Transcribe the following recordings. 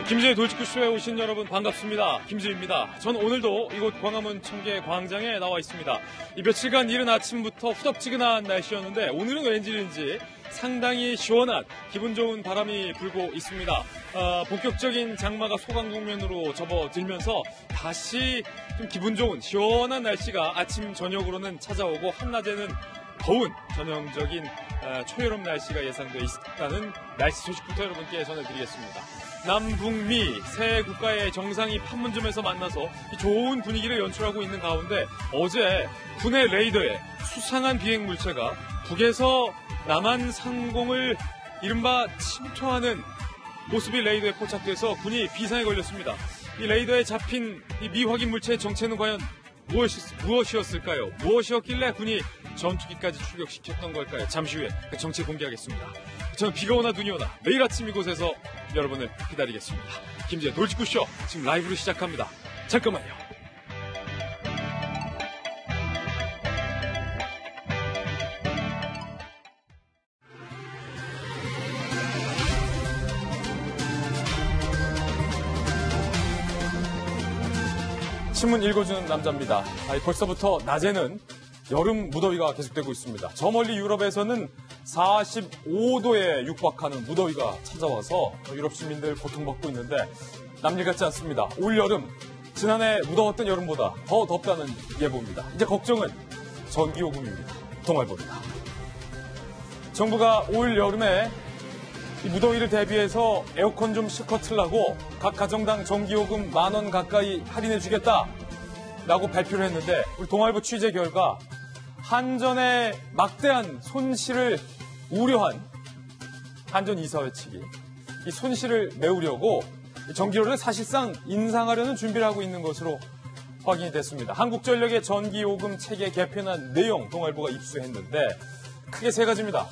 김지의 돌직구쇼에 오신 여러분 반갑습니다. 김지입니다. 전 오늘도 이곳 광화문 청계 광장에 나와 있습니다. 이 며칠간 이른 아침부터 후덥지근한 날씨였는데 오늘은 왠지 상당히 시원한 기분 좋은 바람이 불고 있습니다. 본격적인 장마가 소강국면으로 접어들면서 다시 좀 기분 좋은 시원한 날씨가 아침 저녁으로는 찾아오고 한낮에는 더운 전형적인 초여름 날씨가 예상되어 있다는 날씨 소식부터 여러분께 전해드리겠습니다. 남북미 세 국가의 정상이 판문점에서 만나서 좋은 분위기를 연출하고 있는 가운데 어제 군의 레이더에 수상한 비행 물체가 북에서 남한 상공을 이른바 침투하는 모습이 레이더에 포착돼서 군이 비상에 걸렸습니다. 이 레이더에 잡힌 이 미확인 물체의 정체는 과연 무엇이었을까요? 무엇이었길래 군이 전투기까지 출격시켰던 걸까요? 잠시 후에 그 정체 공개하겠습니다. 저는 비가 오나 눈이 오나 매일 아침 이곳에서 여러분을 기다리겠습니다. 김지의 돌직구쇼 지금 라이브로 시작합니다. 잠깐만요. 신문 읽어주는 남자입니다. 벌써부터 낮에는 여름 무더위가 계속되고 있습니다. 저 멀리 유럽에서는 45도에 육박하는 무더위가 찾아와서 유럽 시민들 고통받고 있는데 남일 같지 않습니다. 올 여름, 지난해 무더웠던 여름보다 더 덥다는 예보입니다. 이제 걱정은 전기요금입니다. 동아일보입니다. 정부가 올 여름에 이 무더위를 대비해서 에어컨 좀 실컷 틀라고 각 가정당 전기요금 10,000원 가까이 할인해주겠다라고 발표를 했는데 우리 동아일보 취재 결과 한전의 막대한 손실을 우려한 한전 이사회 측이 이 손실을 메우려고 전기료를 사실상 인상하려는 준비를 하고 있는 것으로 확인이 됐습니다. 한국전력의 전기요금 체계 개편안 내용 동아일보가 입수했는데 크게 세 가지입니다.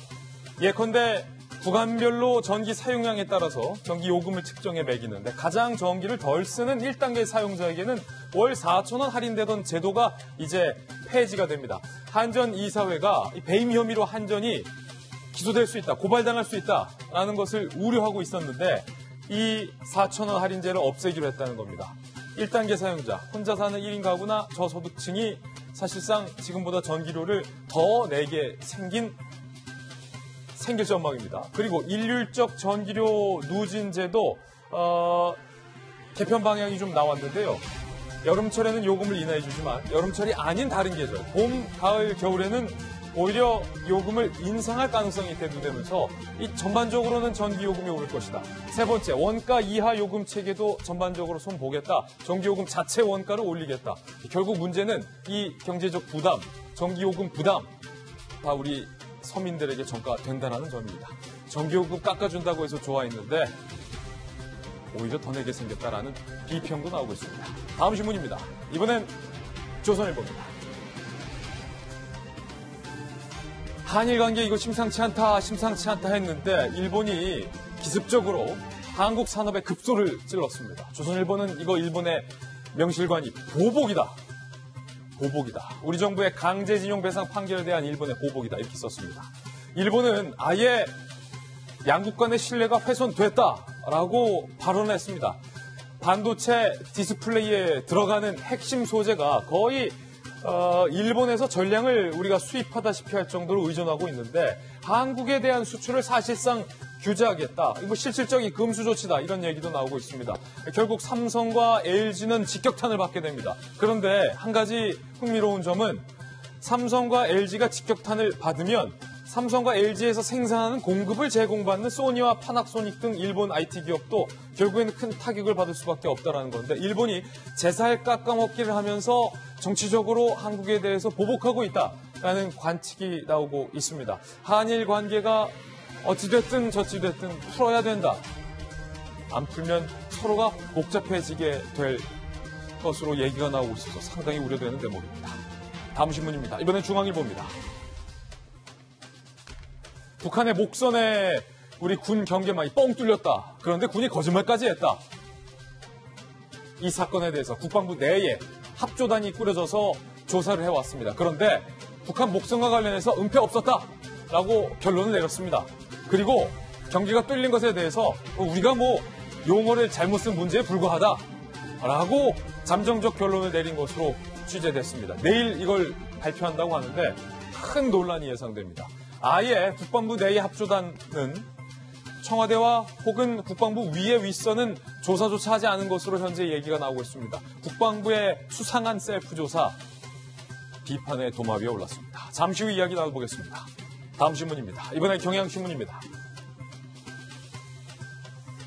예컨대 구간별로 전기 사용량에 따라서 전기요금을 측정해 매기는데 가장 전기를 덜 쓰는 1단계 사용자에게는 월 4,000원 할인되던 제도가 이제 폐지가 됩니다. 한전 이사회가 배임 혐의로 한전이 기소될 수 있다, 고발당할 수 있다라는 것을 우려하고 있었는데 이 4,000원 할인제를 없애기로 했다는 겁니다. 1단계 사용자, 혼자 사는 1인 가구나 저소득층이 사실상 지금보다 전기료를 더 내게 생길 전망입니다. 그리고 일률적 전기료 누진제도 개편 방향이 좀 나왔는데요. 여름철에는 요금을 인하해주지만 여름철이 아닌 다른 계절, 봄, 가을, 겨울에는 오히려 요금을 인상할 가능성이 대두되면서 이 전반적으로는 전기요금이 오를 것이다. 세 번째, 원가 이하 요금 체계도 전반적으로 손보겠다. 전기요금 자체 원가를 올리겠다. 결국 문제는 이 경제적 부담, 전기요금 부담 다 우리 서민들에게 전가된다는 점입니다. 전기요금 깎아준다고 해서 좋아했는데 오히려 더 내게 생겼다라는 비평도 나오고 있습니다. 다음 신문입니다. 이번엔 조선일보입니다. 한일 관계 이거 심상치 않다 했는데 일본이 기습적으로 한국 산업에 급소를 찔렀습니다. 조선일보는 이거 일본의 명실관히 보복이다. 우리 정부의 강제징용 배상 판결에 대한 일본의 보복이다. 이렇게 썼습니다. 일본은 아예 양국 간의 신뢰가 훼손됐다라고 발언했습니다. 반도체 디스플레이에 들어가는 핵심 소재가 거의 일본에서 전량을 우리가 수입하다시피 할 정도로 의존하고 있는데 한국에 대한 수출을 사실상 규제하겠다. 이거 실질적인 금수 조치다. 이런 얘기도 나오고 있습니다. 결국 삼성과 LG는 직격탄을 받게 됩니다. 그런데 한 가지 흥미로운 점은 삼성과 LG가 직격탄을 받으면 삼성과 LG에서 생산하는 공급을 제공받는 소니와 파나소닉 등 일본 IT 기업도 결국에는 큰 타격을 받을 수밖에 없다는 건데 일본이 제살 깎아먹기를 하면서 정치적으로 한국에 대해서 보복하고 있다라는 관측이 나오고 있습니다. 한일 관계가 어찌됐든 저찌됐든 풀어야 된다. 안 풀면 서로가 복잡해지게 될 것으로 얘기가 나오고 있어서 상당히 우려되는 대목입니다. 다음 신문입니다. 이번엔 중앙일보입니다. 북한의 목선에 우리 군 경계망이 뻥 뚫렸다. 그런데 군이 거짓말까지 했다. 이 사건에 대해서 국방부 내에 합조단이 꾸려져서 조사를 해왔습니다. 그런데 북한 목선과 관련해서 은폐 없었다라고 결론을 내렸습니다. 그리고 경계가 뚫린 것에 대해서 우리가 용어를 잘못 쓴 문제에 불과하다라고 잠정적 결론을 내린 것으로 취재됐습니다. 내일 이걸 발표한다고 하는데 큰 논란이 예상됩니다. 아예 국방부 내의 합조단은 청와대와 혹은 국방부 위의 윗선은 조사조차 하지 않은 것으로 현재 얘기가 나오고 있습니다. 국방부의 수상한 셀프조사 비판의 도마 위에 올랐습니다. 잠시 후 이야기 나눠보겠습니다. 다음 신문입니다. 이번엔 경향신문입니다.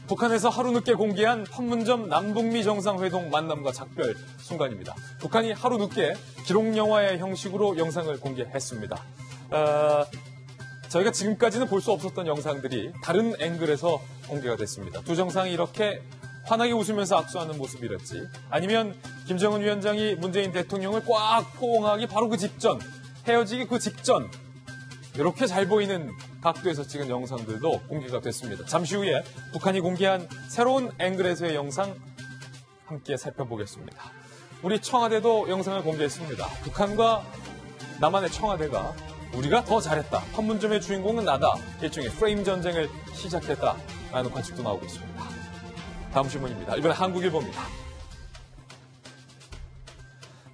북한에서 하루 늦게 공개한 판문점 남북미 정상회동 만남과 작별 순간입니다. 북한이 하루 늦게 기록영화의 형식으로 영상을 공개했습니다. 저희가 지금까지는 볼 수 없었던 영상들이 다른 앵글에서 공개가 됐습니다. 두 정상이 이렇게 환하게 웃으면서 악수하는 모습이랄지 아니면 김정은 위원장이 문재인 대통령을 꽉 포옹하기 바로 그 직전, 헤어지기 그 직전 이렇게 잘 보이는 각도에서 찍은 영상들도 공개가 됐습니다. 잠시 후에 북한이 공개한 새로운 앵글에서의 영상 함께 살펴보겠습니다. 우리 청와대도 영상을 공개했습니다. 북한과 남한의 청와대가 우리가 더 잘했다. 판문점의 주인공은 나다. 일종의 프레임 전쟁을 시작했다라는 관측도 나오고 있습니다. 다음 신문입니다. 이번엔 한국일보입니다.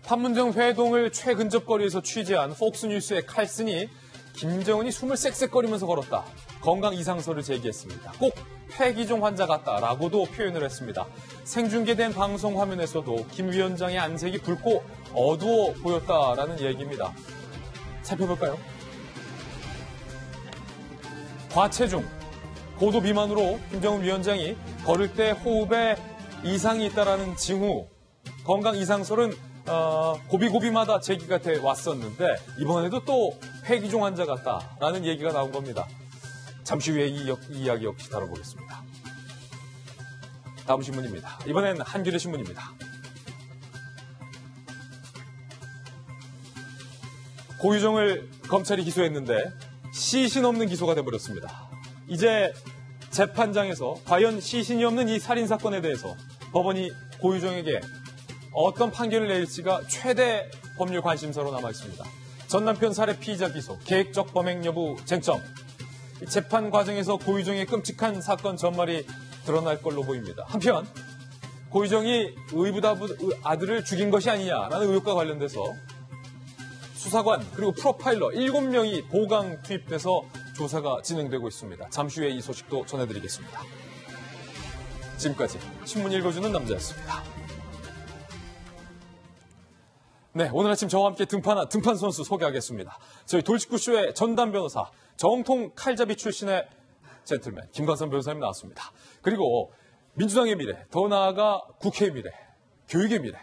판문점 회동을 최근접거리에서 취재한 폭스뉴스의 칼슨이 김정은이 숨을 쌕쌕거리면서 걸었다. 건강 이상설을 제기했습니다. 꼭 폐기종 환자 같다라고도 표현을 했습니다. 생중계된 방송 화면에서도 김 위원장의 안색이 붉고 어두워 보였다라는 얘기입니다. 살펴볼까요? 과체중, 고도 비만으로 김정은 위원장이 걸을 때 호흡에 이상이 있다라는 징후, 건강 이상설은 고비고비마다 제기가 돼 왔었는데 이번에도 또 폐기종 환자 같다라는 얘기가 나온 겁니다. 잠시 후에 이 이야기 역시 다뤄보겠습니다. 다음 신문입니다. 이번엔 한겨레 신문입니다. 고유정을 검찰이 기소했는데 시신 없는 기소가 돼버렸습니다. 이제 재판장에서 과연 시신이 없는 이 살인사건에 대해서 법원이 고유정에게 어떤 판결을 내릴지가 최대 법률 관심사로 남아있습니다. 전 남편 살해 피의자 기소, 계획적 범행 여부 쟁점. 재판 과정에서 고유정의 끔찍한 사건 전말이 드러날 걸로 보입니다. 한편 고유정이 의붓아부 아들을 죽인 것이 아니냐라는 의혹과 관련돼서 수사관 그리고 프로파일러 7명이 보강 투입돼서 조사가 진행되고 있습니다. 잠시 후에 이 소식도 전해드리겠습니다. 지금까지 신문 읽어주는 남자였습니다. 네, 오늘 아침 저와 함께 등판한 등판 선수 소개하겠습니다. 저희 돌직구쇼의 전담 변호사, 정통 칼잡이 출신의 젠틀맨 김광선 변호사님 나왔습니다. 그리고 민주당의 미래, 더 나아가 국회의 미래, 교육의 미래,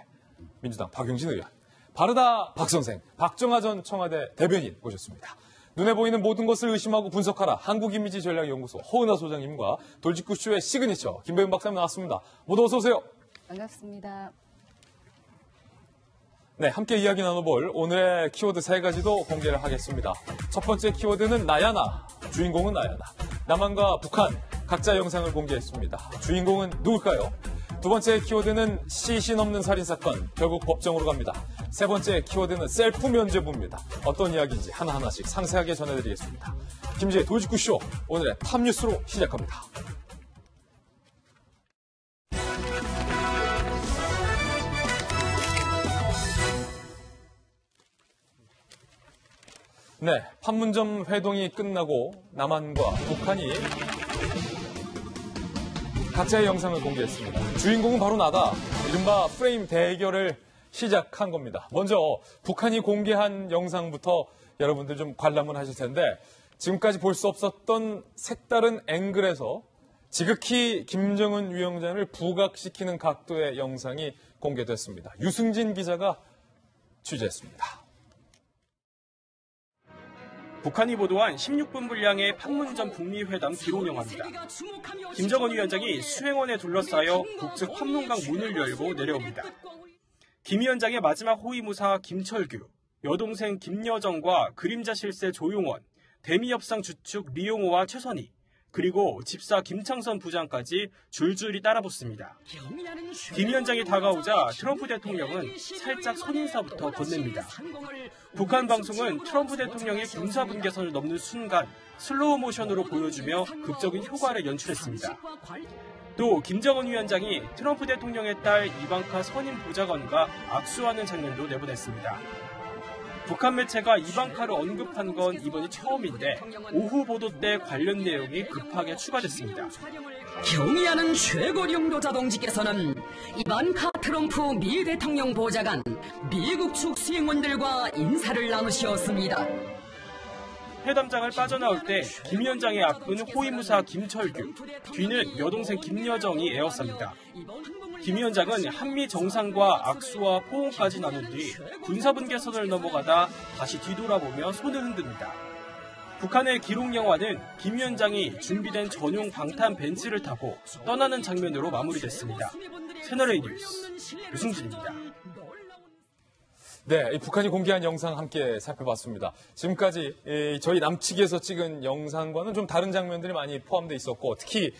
민주당 박용진 의원, 바르다 박선생, 박정하 전 청와대 대변인 모셨습니다. 눈에 보이는 모든 것을 의심하고 분석하라 한국이미지전략연구소 허은하 소장님과 돌직구쇼의 시그니처 김배은 박사님 나왔습니다. 모두 어서 오세요. 반갑습니다. 네, 함께 이야기 나눠볼 오늘의 키워드 3가지도 공개를 하겠습니다. 첫 번째 키워드는 나야나, 주인공은 나야나. 남한과 북한 각자 영상을 공개했습니다. 주인공은 누굴까요? 두 번째 키워드는 시신 없는 살인사건, 결국 법정으로 갑니다. 세 번째 키워드는 셀프 면죄부입니다. 어떤 이야기인지 하나하나씩 상세하게 전해드리겠습니다. 김지혜 돌직구쇼, 오늘의 탑뉴스로 시작합니다. 네, 판문점 회동이 끝나고 남한과 북한이 각자의 영상을 공개했습니다. 주인공은 바로 나다. 이른바 프레임 대결을 시작한 겁니다. 먼저 북한이 공개한 영상부터 여러분들 좀 관람을 하실 텐데 지금까지 볼 수 없었던 색다른 앵글에서 지극히 김정은 위원장을 부각시키는 각도의 영상이 공개됐습니다. 유승진 기자가 취재했습니다. 북한이 보도한 16분 분량의 판문점 북미회담 기록영화입니다. 김정은 위원장이 수행원에 둘러싸여 북측 판문강 문을 열고 내려옵니다. 김 위원장의 마지막 호위무사 김철규, 여동생 김여정과 그림자 실세 조용원, 대미협상 주축 리용호와 최선희, 그리고 집사 김창선 부장까지 줄줄이 따라붙습니다. 김 위원장이 다가오자 트럼프 대통령은 살짝 손인사부터 건넵니다. 북한 방송은 트럼프 대통령의 군사분계선을 넘는 순간 슬로우 모션으로 보여주며 극적인 효과를 연출했습니다. 또 김정은 위원장이 트럼프 대통령의 딸 이방카 선임 보좌관과 악수하는 장면도 내보냈습니다. 북한 매체가 이방카를 언급한 건 이번이 처음인데 오후 보도 때 관련 내용이 급하게 추가됐습니다. 경의하는 최고령도 자동지께서는 이반카 트럼프 미 대통령 보좌관, 미국 측 수행원들과 인사를 나누셨습니다. 회담장을 빠져나올 때 김 위원장의 앞은 호위무사 김철규, 뒤는 여동생 김여정이 에워쌉니다. 김 위원장은 한미 정상과 악수와 포옹까지 나눈 뒤 군사분계선을 넘어가다 다시 뒤돌아보며 손을 흔듭니다. 북한의 기록영화는 김 위원장이 준비된 전용 방탄 벤츠를 타고 떠나는 장면으로 마무리됐습니다. 채널A 뉴스 유승진입니다. 네, 북한이 공개한 영상 함께 살펴봤습니다. 지금까지 저희 남측에서 찍은 영상과는 좀 다른 장면들이 많이 포함되어 있었고, 특히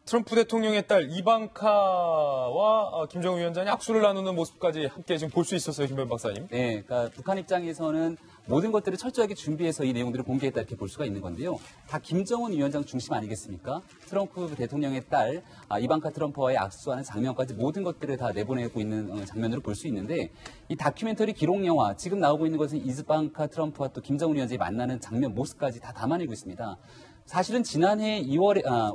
트럼프 대통령의 딸 이방카와 김정은 위원장이 악수를 나누는 모습까지 함께 지금 볼 수 있었어요, 김변 박사님. 네, 그러니까 북한 입장에서는 모든 것들을 철저하게 준비해서 이 내용들을 공개했다 이렇게 볼 수가 있는 건데요. 다 김정은 위원장 중심 아니겠습니까? 트럼프 대통령의 딸 이방카 트럼프와의 악수하는 장면까지 모든 것들을 다 내보내고 있는 장면으로 볼 수 있는데, 이 다큐멘터리 기록 영화 지금 나오고 있는 것은 이방카 트럼프와 또 김정은 위원장이 만나는 장면 모습까지 다 담아내고 있습니다. 사실은 지난해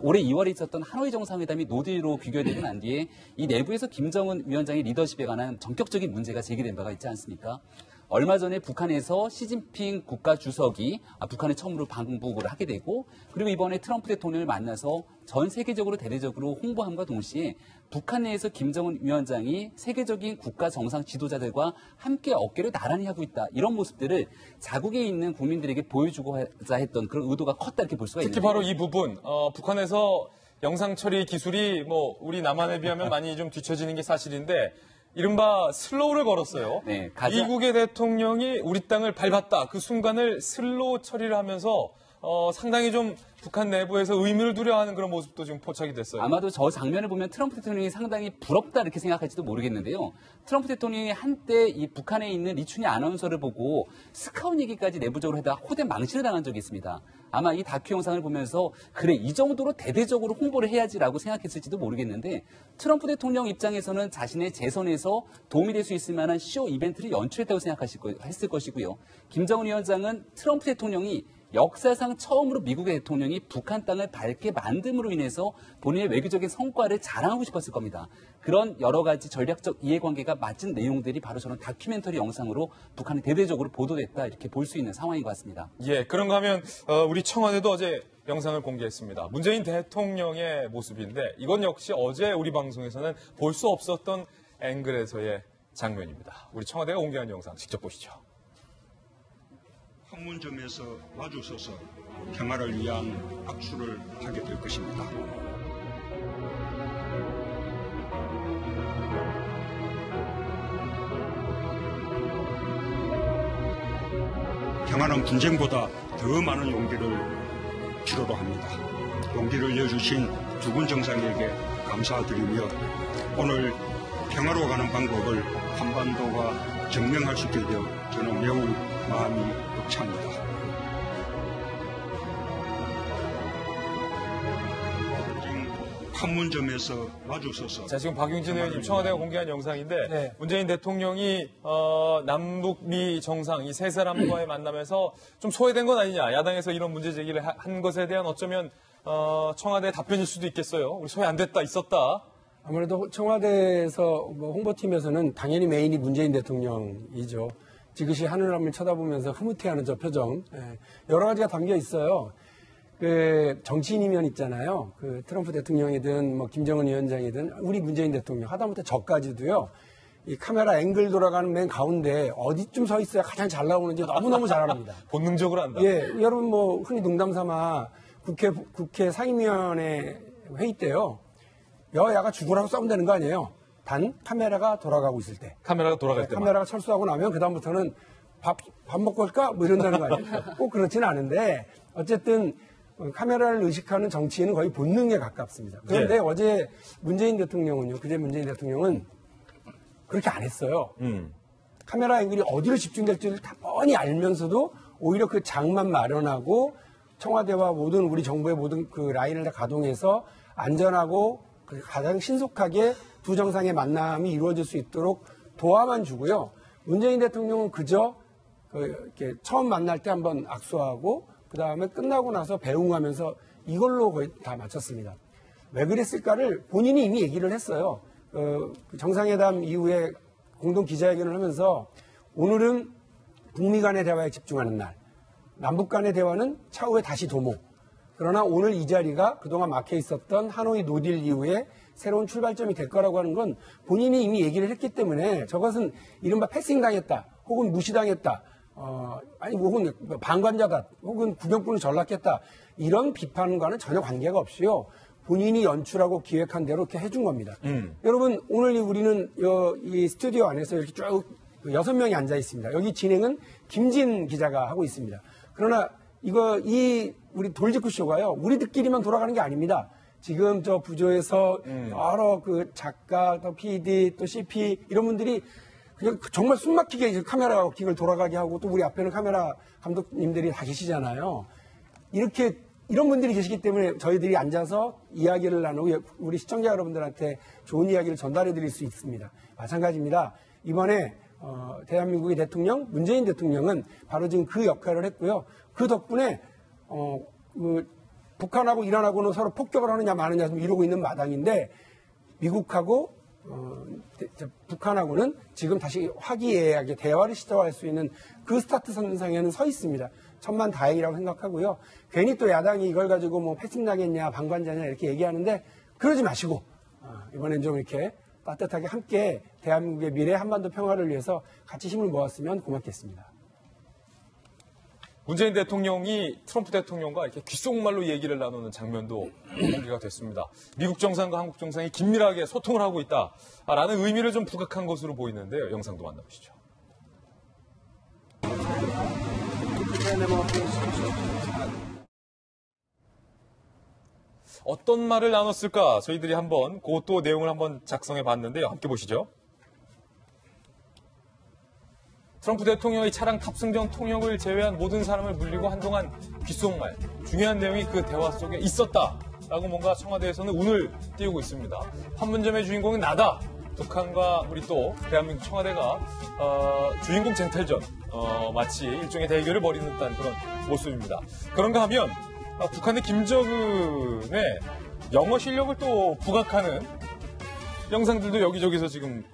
올해 2월에 있었던 하노이 정상회담이 노딜로 귀결되고 난 뒤에 이 내부에서 김정은 위원장의 리더십에 관한 전격적인 문제가 제기된 바가 있지 않습니까? 얼마 전에 북한에서 시진핑 국가 주석이 북한에 처음으로 방북을 하게 되고, 그리고 이번에 트럼프 대통령을 만나서 전 세계적으로 대대적으로 홍보함과 동시에 북한 내에서 김정은 위원장이 세계적인 국가 정상 지도자들과 함께 어깨를 나란히 하고 있다, 이런 모습들을 자국에 있는 국민들에게 보여주고자 했던 그런 의도가 컸다 이렇게 볼 수가 있는데, 특히 바로 이 부분 북한에서 영상 처리 기술이 우리 남한에 비하면 많이 좀 뒤처지는 게 사실인데, 이른바 슬로우를 걸었어요. 네, 미국의 대통령이 우리 땅을 밟았다. 그 순간을 슬로우 처리를 하면서 상당히 좀 북한 내부에서 의미를 두려워하는 그런 모습도 지금 포착이 됐어요. 아마도 저 장면을 보면 트럼프 대통령이 상당히 부럽다 이렇게 생각할지도 모르겠는데요. 트럼프 대통령이 한때 이 북한에 있는 리춘희 아나운서를 보고 스카웃 얘기까지 내부적으로 하다가 호된 망신을 당한 적이 있습니다. 아마 이 다큐 영상을 보면서 그래, 이 정도로 대대적으로 홍보를 해야지라고 생각했을지도 모르겠는데, 트럼프 대통령 입장에서는 자신의 재선에서 도움이 될 수 있을 만한 쇼 이벤트를 연출했다고 생각했을 것이고요. 김정은 위원장은 트럼프 대통령이 역사상 처음으로 미국의 대통령이 북한 땅을 밟게 만듦으로 인해서 본인의 외교적인 성과를 자랑하고 싶었을 겁니다. 그런 여러 가지 전략적 이해관계가 맞은 내용들이 바로 저런 다큐멘터리 영상으로 북한에 대대적으로 보도됐다 이렇게 볼 수 있는 상황인 것 같습니다. 예, 그런가 하면 우리 청와대도 어제 영상을 공개했습니다. 문재인 대통령의 모습인데, 이건 역시 어제 우리 방송에서는 볼 수 없었던 앵글에서의 장면입니다. 우리 청와대가 공개한 영상 직접 보시죠. 판문점에서 마주서서 평화를 위한 악수를 하게 될 것입니다. 평화는 분쟁보다 더 많은 용기를 필요로 합니다. 용기를 내주신 두 분 정상에게 감사드리며, 오늘 평화로 가는 방법을 한반도가 증명할 수 있게 되어 저는 매우 마음이 벅찹니다. 판문점에서 마주서서. 자, 지금 박용진 의원님 청와대가 공개한 영상인데, 네. 문재인 대통령이 남북미 정상 이 세 사람과의 만남에서 좀 소외된 건 아니냐, 야당에서 이런 문제 제기를 한 것에 대한 어쩌면 청와대 답변일 수도 있겠어요. 우리 소외 안 됐다, 있었다. 아무래도 청와대에서 홍보팀에서는 당연히 메인이 문재인 대통령이죠. 지그시 하늘을 쳐다보면서 흐뭇해하는 저 표정, 여러 가지가 담겨 있어요. 그 정치인이면 있잖아요. 그 트럼프 대통령이든 김정은 위원장이든 우리 문재인 대통령, 하다못해 저까지도요. 이 카메라 앵글 돌아가는 맨 가운데 어디쯤 서 있어야 가장 잘 나오는지 너무너무 잘 압니다. 본능적으로 한다. 예, 여러분 흔히 농담삼아 국회 상임위원회 회의 때요. 여야가 죽으라고 싸우면 되는 거 아니에요. 단 카메라가 돌아가고 있을 때. 카메라가 돌아갈 때만. 카메라가 철수하고 나면 그다음부터는 밥 먹고 올까? 이런다는 거 아니에요. 꼭 그렇지는 않은데 어쨌든 카메라를 의식하는 정치인은 거의 본능에 가깝습니다. 그런데 어제 문재인 대통령은요. 그제 문재인 대통령은 그렇게 안 했어요. 카메라 앵글이 어디로 집중될지를 다 뻔히 알면서도 오히려 그 장만 마련하고 청와대와 모든 우리 정부의 모든 그 라인을 다 가동해서 안전하고 가장 신속하게 두 정상의 만남이 이루어질 수 있도록 도와만 주고요. 문재인 대통령은 그저 이렇게 처음 만날 때 한번 악수하고 그 다음에 끝나고 나서 배웅하면서 이걸로 거의 다 마쳤습니다. 왜 그랬을까를 본인이 이미 얘기를 했어요. 정상회담 이후에 공동 기자회견을 하면서 오늘은 북미 간의 대화에 집중하는 날, 남북 간의 대화는 차후에 다시 도모. 그러나 오늘 이 자리가 그동안 막혀 있었던 하노이 노딜 이후에 새로운 출발점이 될 거라고 하는 건 본인이 이미 얘기를 했기 때문에 저것은 이른바 패싱당했다, 혹은 무시당했다, 혹은 방관자다, 혹은 구경꾼을 전락했다, 이런 비판과는 전혀 관계가 없이요. 본인이 연출하고 기획한 대로 이렇게 해준 겁니다. 여러분, 오늘 우리는 이 스튜디오 안에서 이렇게 쭉 6명이 앉아 있습니다. 여기 진행은 김진 기자가 하고 있습니다. 그러나 우리 돌직구 쇼가요, 우리들끼리만 돌아가는 게 아닙니다. 지금 저 부조에서 여러 그 작가, 또 PD, 또 CP 이런 분들이 그냥 정말 숨막히게 카메라 킥을 돌아가게 하고 또 우리 앞에는 카메라 감독님들이 다 계시잖아요. 이런 분들이 계시기 때문에 저희들이 앉아서 이야기를 나누고 우리 시청자 여러분들한테 좋은 이야기를 전달해 드릴 수 있습니다. 마찬가지입니다. 이번에 대한민국의 대통령, 문재인 대통령은 바로 지금 그 역할을 했고요. 그 덕분에 북한하고 이란하고는 서로 폭격을 하느냐 마느냐 이러고 있는 마당인데 미국하고 북한하고는 지금 다시 화기애애하게 대화를 시도할 수 있는 그 스타트 선상에는 서 있습니다. 천만다행이라고 생각하고요. 괜히 또 야당이 이걸 가지고 뭐 패싱당했냐 방관자냐 이렇게 얘기하는데 그러지 마시고 이번엔 좀 이렇게 따뜻하게 함께 대한민국의 미래 한반도 평화를 위해서 같이 힘을 모았으면 고맙겠습니다. 문재인 대통령이 트럼프 대통령과 이렇게 귓속말로 얘기를 나누는 장면도 공개가 됐습니다. 미국 정상과 한국 정상이 긴밀하게 소통을 하고 있다라는 의미를 좀 부각한 것으로 보이는데요. 영상도 만나보시죠. 어떤 말을 나눴을까? 저희들이 한번 그것도 내용을 한번 작성해 봤는데요. 함께 보시죠. 트럼프 대통령의 차량 탑승 전 통역을 제외한 모든 사람을 물리고 한동안 귓속말, 중요한 내용이 그 대화 속에 있었다라고 뭔가 청와대에서는 운을 띄우고 있습니다. 판문점의 주인공은 나다. 북한과 우리 또 대한민국 청와대가 주인공 쟁탈전, 마치 일종의 대결을 벌이는 듯한 그런 모습입니다. 그런가 하면 북한의 김정은의 영어 실력을 또 부각하는 영상들도 여기저기서 지금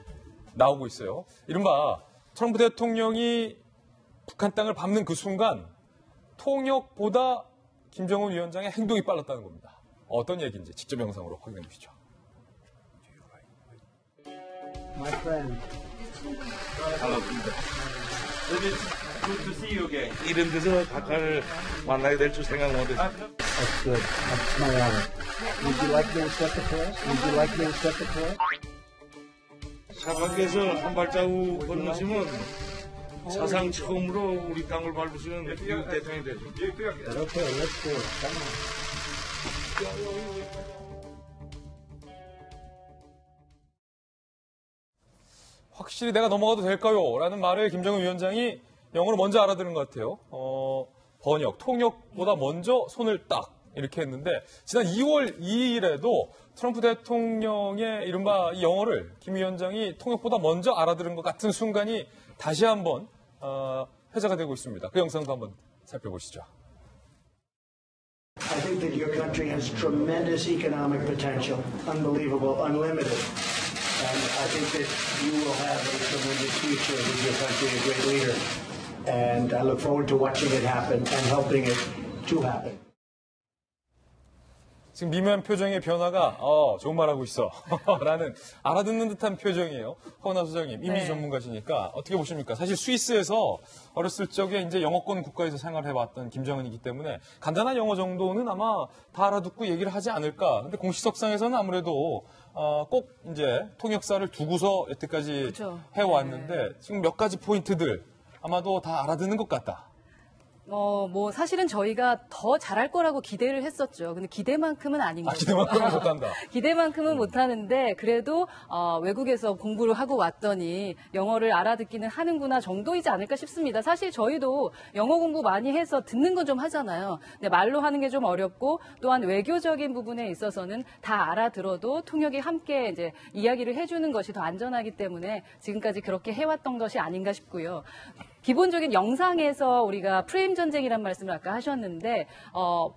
나오고 있어요. 이른바 트럼프 대통령이 북한 땅을 밟는 그 순간 통역보다 김정은 위원장의 행동이 빨랐다는 겁니다. 어떤 얘기인지 직접 영상으로 확인해 보시죠. My friend. Hello. It is good to see you again. 이런 데서 각하를 만나게 될 줄 생각 못했어요. That's good. That's my honor. Would you like to accept the prayer? Would you like to accept the prayer? 사관께서 한 발자국 건너시면 사상 처음으로 우리 땅을 밟으시는 미국 대통령이 되죠. Okay, let's do it. Come on. 확실히 내가 넘어가도 될까요? 라는 말을 김정은 위원장이 영어로 먼저 알아들은 것 같아요. 번역, 통역보다 먼저 손을 딱 이렇게 했는데 지난 2월 2일에도 트럼프 대통령의 이른바 이 영어를 김 위원장이 통역보다 먼저 알아들은 것 같은 순간이 다시 한번 회자가 되고 있습니다. 그 영상도 한번 살펴보시죠. I think that your country has tremendous economic potential, unbelievable, unlimited. And I think that you will have a tremendous future with your country, a great leader. And I look forward to watching it happen and helping it to happen. 지금 미묘한 표정의 변화가 좋은 말 하고 있어 라는 알아듣는 듯한 표정이에요. 허은하 소장님, 이미지 전문가시니까 어떻게 보십니까? 사실 스위스에서 어렸을 적에 이제 영어권 국가에서 생활해왔던 김정은이기 때문에 간단한 영어 정도는 아마 다 알아듣고 얘기를 하지 않을까. 근데 공식석상에서는 아무래도 꼭 이제 통역사를 두고서 여태까지 그쵸. 해왔는데 지금 몇 가지 포인트들 아마도 다 알아듣는 것 같다. 뭐 사실은 저희가 더 잘할 거라고 기대를 했었죠. 근데 기대만큼은 아닌 거죠. 기대만큼은 못한다. 기대만큼은 못하는데 그래도 외국에서 공부를 하고 왔더니 영어를 알아듣기는 하는구나 정도이지 않을까 싶습니다. 사실 저희도 영어 공부 많이 해서 듣는 건 좀 하잖아요. 근데 말로 하는 게 좀 어렵고 또한 외교적인 부분에 있어서는 다 알아들어도 통역이 함께 이제 이야기를 해주는 것이 더 안전하기 때문에 지금까지 그렇게 해왔던 것이 아닌가 싶고요. 기본적인 영상에서 우리가 프레임 전쟁이란 말씀을 아까 하셨는데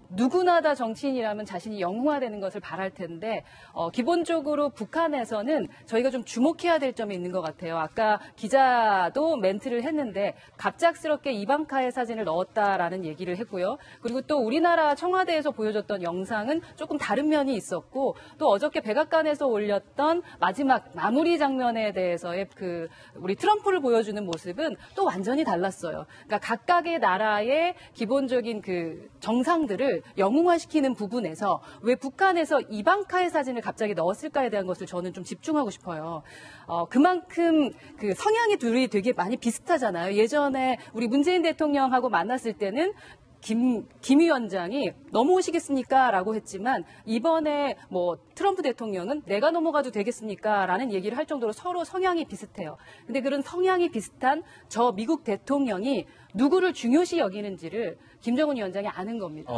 누구나 다 정치인이라면 자신이 영웅화되는 것을 바랄 텐데 기본적으로 북한에서는 저희가 좀 주목해야 될 점이 있는 것 같아요. 아까 기자도 멘트를 했는데 갑작스럽게 이방카의 사진을 넣었다라는 얘기를 했고요. 그리고 또 우리나라 청와대에서 보여줬던 영상은 조금 다른 면이 있었고 또 어저께 백악관에서 올렸던 마지막 마무리 장면에 대해서의 그 우리 트럼프를 보여주는 모습은 또 완전히 달랐어요. 그러니까 각각의 나라의 기본적인 그 정상들을 영웅화시키는 부분에서 왜 북한에서 이방카의 사진을 갑자기 넣었을까에 대한 것을 저는 좀 집중하고 싶어요. 그만큼 그 성향이 둘이 되게 많이 비슷하잖아요. 예전에 우리 문재인 대통령하고 만났을 때는 김 위원장이 넘어오시겠습니까? 라고 했지만 이번에 뭐 트럼프 대통령은 내가 넘어가도 되겠습니까? 라는 얘기를 할 정도로 서로 성향이 비슷해요. 근데 그런 성향이 비슷한 저 미국 대통령이 누구를 중요시 여기는지를 김정은 위원장이 아는 겁니다.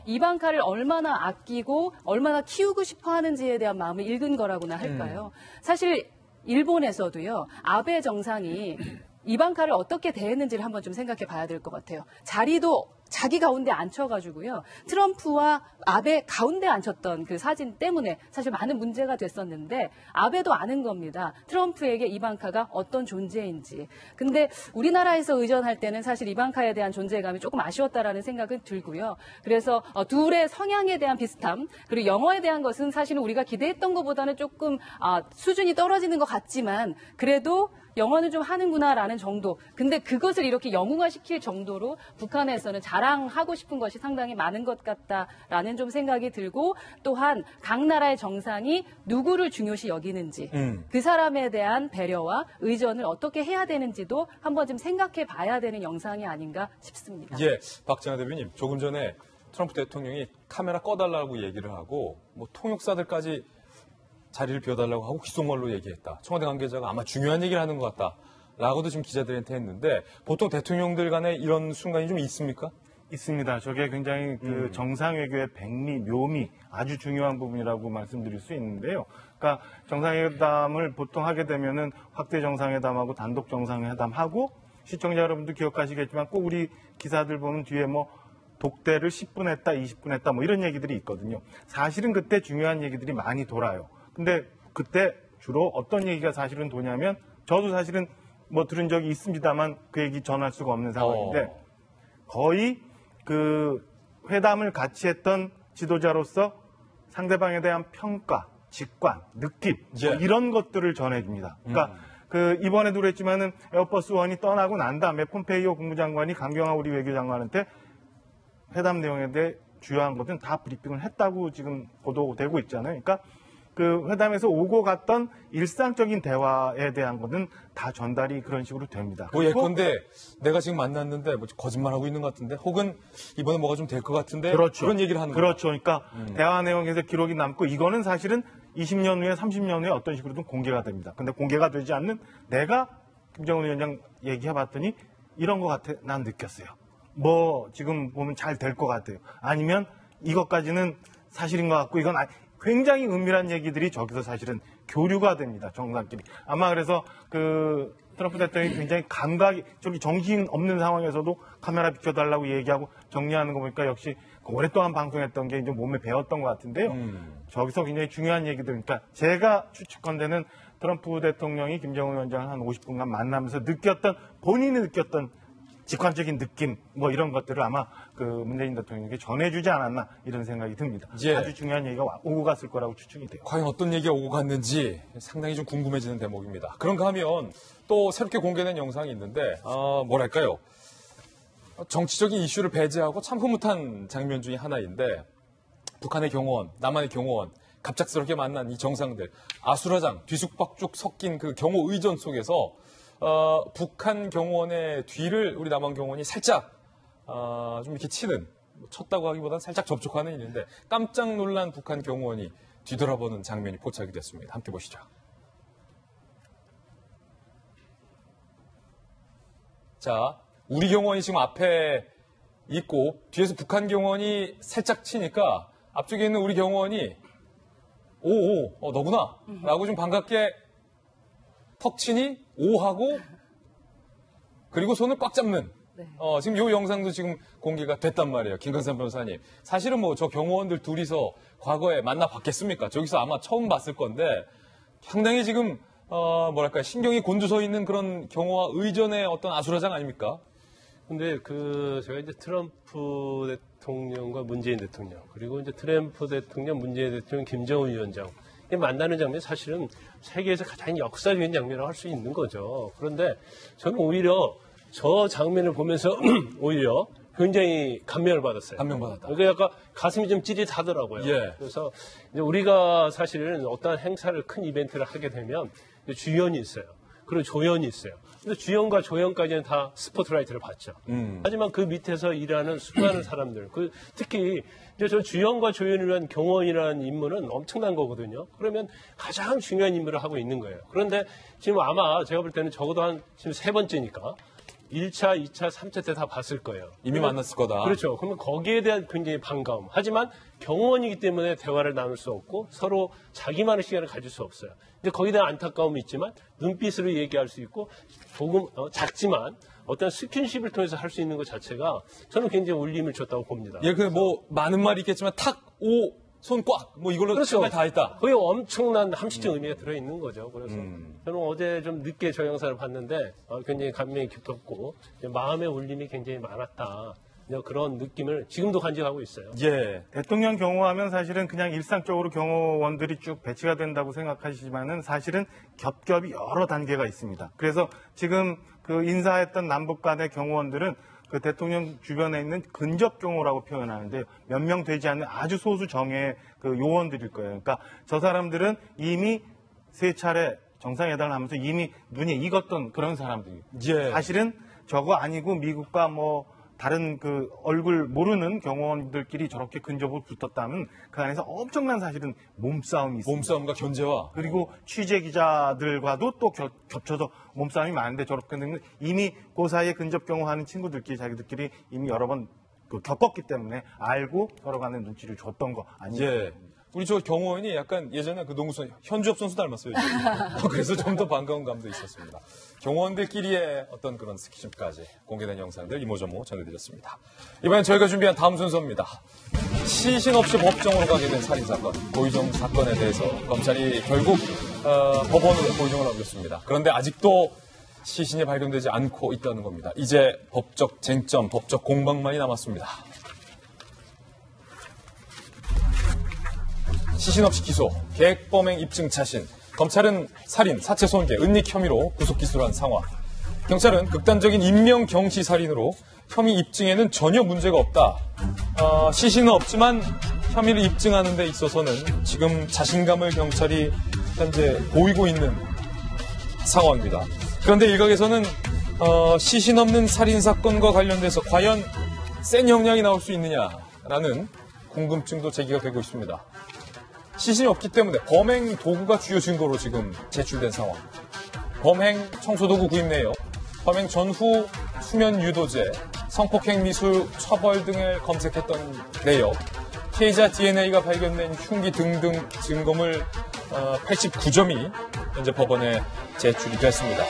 이방카를 얼마나 아끼고 얼마나 키우고 싶어 하는지에 대한 마음을 읽은 거라고나 할까요? 사실 일본에서도요. 아베 정상이 이방카를 어떻게 대했는지를 한번 좀 생각해 봐야 될 것 같아요. 자리도 자기 가운데 앉혀가지고요. 트럼프와 아베 가운데 앉혔던 그 사진 때문에 사실 많은 문제가 됐었는데 아베도 아는 겁니다. 트럼프에게 이방카가 어떤 존재인지. 근데 우리나라에서 의전할 때는 사실 이방카에 대한 존재감이 조금 아쉬웠다라는 생각은 들고요. 그래서 둘의 성향에 대한 비슷함 그리고 영어에 대한 것은 사실은 우리가 기대했던 것보다는 조금 수준이 떨어지는 것 같지만 그래도 영어는 좀 하는구나라는 정도. 근데 그것을 이렇게 영웅화시킬 정도로 북한에서는 자랑하고 싶은 것이 상당히 많은 것 같다라는 좀 생각이 들고 또한 각 나라의 정상이 누구를 중요시 여기는지 그 사람에 대한 배려와 의전을 어떻게 해야 되는지도 한번 좀 생각해 봐야 되는 영상이 아닌가 싶습니다. 예, 박정아 대변인 조금 전에 트럼프 대통령이 카메라 꺼달라고 얘기를 하고 뭐 통역사들까지 자리를 비워달라고 하고 귓속말로 얘기했다. 청와대 관계자가 아마 중요한 얘기를 하는 것 같다라고도 지금 기자들한테 했는데 보통 대통령들 간에 이런 순간이 좀 있습니까? 있습니다. 저게 굉장히 그 정상외교의 백미, 묘미 아주 중요한 부분이라고 말씀드릴 수 있는데요. 그러니까 정상회담을 보통 하게 되면은 확대 정상회담하고 단독 정상회담하고 시청자 여러분도 기억하시겠지만 꼭 우리 기사들 보면 뒤에 뭐 독대를 10분 했다, 20분 했다 뭐 이런 얘기들이 있거든요. 사실은 그때 중요한 얘기들이 많이 돌아요. 근데 그때 주로 어떤 얘기가 사실은 도냐면 저도 사실은 뭐 들은 적이 있습니다만 그 얘기 전할 수가 없는 상황인데 거의 그 회담을 같이 했던 지도자로서 상대방에 대한 평가, 직관, 느낌 뭐 이런 것들을 전해줍니다. 그러니까 그 이번에도 그랬지만은 에어버스 1이 떠나고 난 다음에 폼페이오 국무장관이 강경화 우리 외교장관한테 회담 내용에 대해 주요한 것은 다 브리핑을 했다고 지금 보도되고 있잖아요. 그러니까 그 회담에서 오고 갔던 일상적인 대화에 대한 것은 다 전달이 그런 식으로 됩니다. 뭐 예컨대 내가 지금 만났는데 뭐 거짓말하고 있는 것 같은데 혹은 이번에 뭐가 좀 될 것 같은데 그렇죠. 그런 얘기를 하는 거죠. 그렇죠. 그러니까 대화 내용에서 기록이 남고 이거는 사실은 20년 후에 30년 후에 어떤 식으로든 공개가 됩니다. 근데 공개가 되지 않는 내가 김정은 위원장 얘기해봤더니 이런 것 같아 난 느꼈어요. 뭐 지금 보면 잘 될 것 같아요. 아니면 이것까지는 사실인 것 같고 이건 굉장히 은밀한 얘기들이 저기서 사실은 교류가 됩니다. 정상끼리. 아마 그래서 그 트럼프 대통령이 굉장히 감각이 저기 정신 없는 상황에서도 카메라 비춰달라고 얘기하고 정리하는 거 보니까 역시 오랫동안 방송했던 게 이제 몸에 배웠던 것 같은데요. 저기서 굉장히 중요한 얘기들. 그러니까 제가 추측컨대는 트럼프 대통령이 김정은 위원장을 한 50분간 만나면서 느꼈던 본인이 느꼈던 직관적인 느낌 뭐 이런 것들을 아마 그 문재인 대통령에게 전해주지 않았나 이런 생각이 듭니다. 아주 중요한 얘기가 오고 갔을 거라고 추측이 돼요. 과연 어떤 얘기가 오고 갔는지 상당히 좀 궁금해지는 대목입니다. 그런가 하면 또 새롭게 공개된 영상이 있는데 뭐랄까요. 정치적인 이슈를 배제하고 참 흐뭇한 장면 중에 하나인데 북한의 경호원, 남한의 경호원 갑작스럽게 만난 이 정상들 아수라장 뒤죽박죽 섞인 그 경호 의전 속에서 북한 경호원의 뒤를 우리 남한 경호원이 살짝 좀 이렇게 치는, 쳤다고 하기보다는 살짝 접촉하는 일인데 깜짝 놀란 북한 경호원이 뒤돌아보는 장면이 포착이 됐습니다. 함께 보시죠. 자, 우리 경호원이 지금 앞에 있고 뒤에서 북한 경호원이 살짝 치니까 앞쪽에 있는 우리 경호원이 너구나 라고 좀 반갑게 턱 치니 오하고 그리고 손을 꽉 잡는 네. 지금 이 영상도 지금 공개가 됐단 말이에요. 김강산 변호사님. 사실은 뭐 저 경호원들 둘이서 과거에 만나 봤겠습니까? 저기서 아마 처음 봤을 건데 상당히 지금 뭐랄까 신경이 곤두서 있는 그런 경호와 의전의 어떤 아수라장 아닙니까? 근데 제가 이제 트럼프 대통령과 문재인 대통령, 그리고 이제 트럼프 대통령, 문재인 대통령, 김정은 위원장, 만나는 장면이 사실은 세계에서 가장 역사적인 장면이라고 할 수 있는 거죠. 그런데 저는 오히려 저 장면을 보면서 오히려 굉장히 감명을 받았어요. 감명받았다. 그러니까 약간 가슴이 좀 찌릿하더라고요. 예. 그래서 이제 우리가 사실은 어떠한 행사를, 큰 이벤트를 하게 되면 주연이 있어요. 그리고 조연이 있어요. 근데 주연과 조연까지는 다 스포트라이트를 받죠. 하지만 그 밑에서 일하는 수많은 사람들, 특히 이제 저 주연과 조연을 위한 경호원이라는 임무는 엄청난 거거든요. 그러면 가장 중요한 임무를 하고 있는 거예요. 그런데 지금 아마 제가 볼 때는 적어도 지금 3번째니까 1차, 2차, 3차 때 다 봤을 거예요. 이미 만났을 거다. 그렇죠. 그러면 거기에 대한 굉장히 반가움. 하지만 경호원이기 때문에 대화를 나눌 수 없고 서로 자기만의 시간을 가질 수 없어요. 근데 거기에 대한 안타까움이 있지만 눈빛으로 얘기할 수 있고 조금 작지만 어떤 스킨십을 통해서 할 수 있는 것 자체가 저는 굉장히 울림을 줬다고 봅니다. 예, 많은 말이 있겠지만 손 꽉! 이걸로 그렇죠. 정말 다 했다. 거의 엄청난 함식적 의미가 들어있는 거죠. 그래서 저는 어제 좀 늦게 저 영상을 봤는데 굉장히 감명이 깊었고 마음의 울림이 굉장히 많았다. 그런 느낌을 지금도 간직하고 있어요. 예. 대통령 경호하면 사실은 그냥 일상적으로 경호원들이 쭉 배치가 된다고 생각하시지만은 사실은 겹겹이 여러 단계가 있습니다. 그래서 지금 인사했던 남북 간의 경호원들은 그 대통령 주변에 있는 근접 경호라고 표현하는데 몇 명 되지 않는 아주 소수 정예의 요원들일 거예요. 그러니까 저 사람들은 이미 3차례 정상회담을 하면서 이미 눈에 익었던 그런 사람들이에요. 예. 사실은 저거 아니고 미국과 다른 얼굴 모르는 경호원들끼리 저렇게 근접으로 붙었다면 그 안에서 엄청난 사실은 몸싸움이 있습니다. 몸싸움과 견제와 그리고 취재 기자들과도 또 겹쳐서 몸싸움이 많은데 저렇게 되면 이미 그 사이에 근접 경호하는 친구들끼리 자기들끼리 이미 여러 번 겪었기 때문에 알고 서로 간에 눈치를 줬던 거 아니에요? 예. 우리 저 경호원이 약간 예전에 현주엽 선수 닮았어요. 그래서 좀 더 반가운 감도 있었습니다. 경호원들끼리의 어떤 그런 스킨십까지 공개된 영상들 이모저모 전해드렸습니다. 이번엔 저희가 준비한 다음 순서입니다. 시신 없이 법정으로 가게 된 살인사건, 고의정 사건에 대해서 검찰이 결국 법원으로 고의정을 넘겼습니다. 그런데 아직도 시신이 발견되지 않고 있다는 겁니다. 이제 법적 쟁점, 법적 공방만이 남았습니다. 시신 없이 기소, 계획범행 입증 자신, 검찰은 살인, 사체 손괴, 은닉 혐의로 구속 기소한 상황. 경찰은 극단적인 인명 경시 살인으로 혐의 입증에는 전혀 문제가 없다. 시신은 없지만 혐의를 입증하는 데 있어서는 지금 자신감을 경찰이 현재 보이고 있는 상황입니다. 그런데 일각에서는 시신 없는 살인 사건과 관련돼서 과연 센 형량이 나올 수 있느냐라는 궁금증도 제기가 되고 있습니다. 시신이 없기 때문에 범행 도구가 주요 증거로 지금 제출된 상황. 범행 청소도구 구입 내역, 범행 전후 수면 유도제, 성폭행 미수 처벌 등을 검색했던 내역, 피해자 DNA가 발견된 흉기 등등 증거물 89점이 현재 법원에 제출이 됐습니다.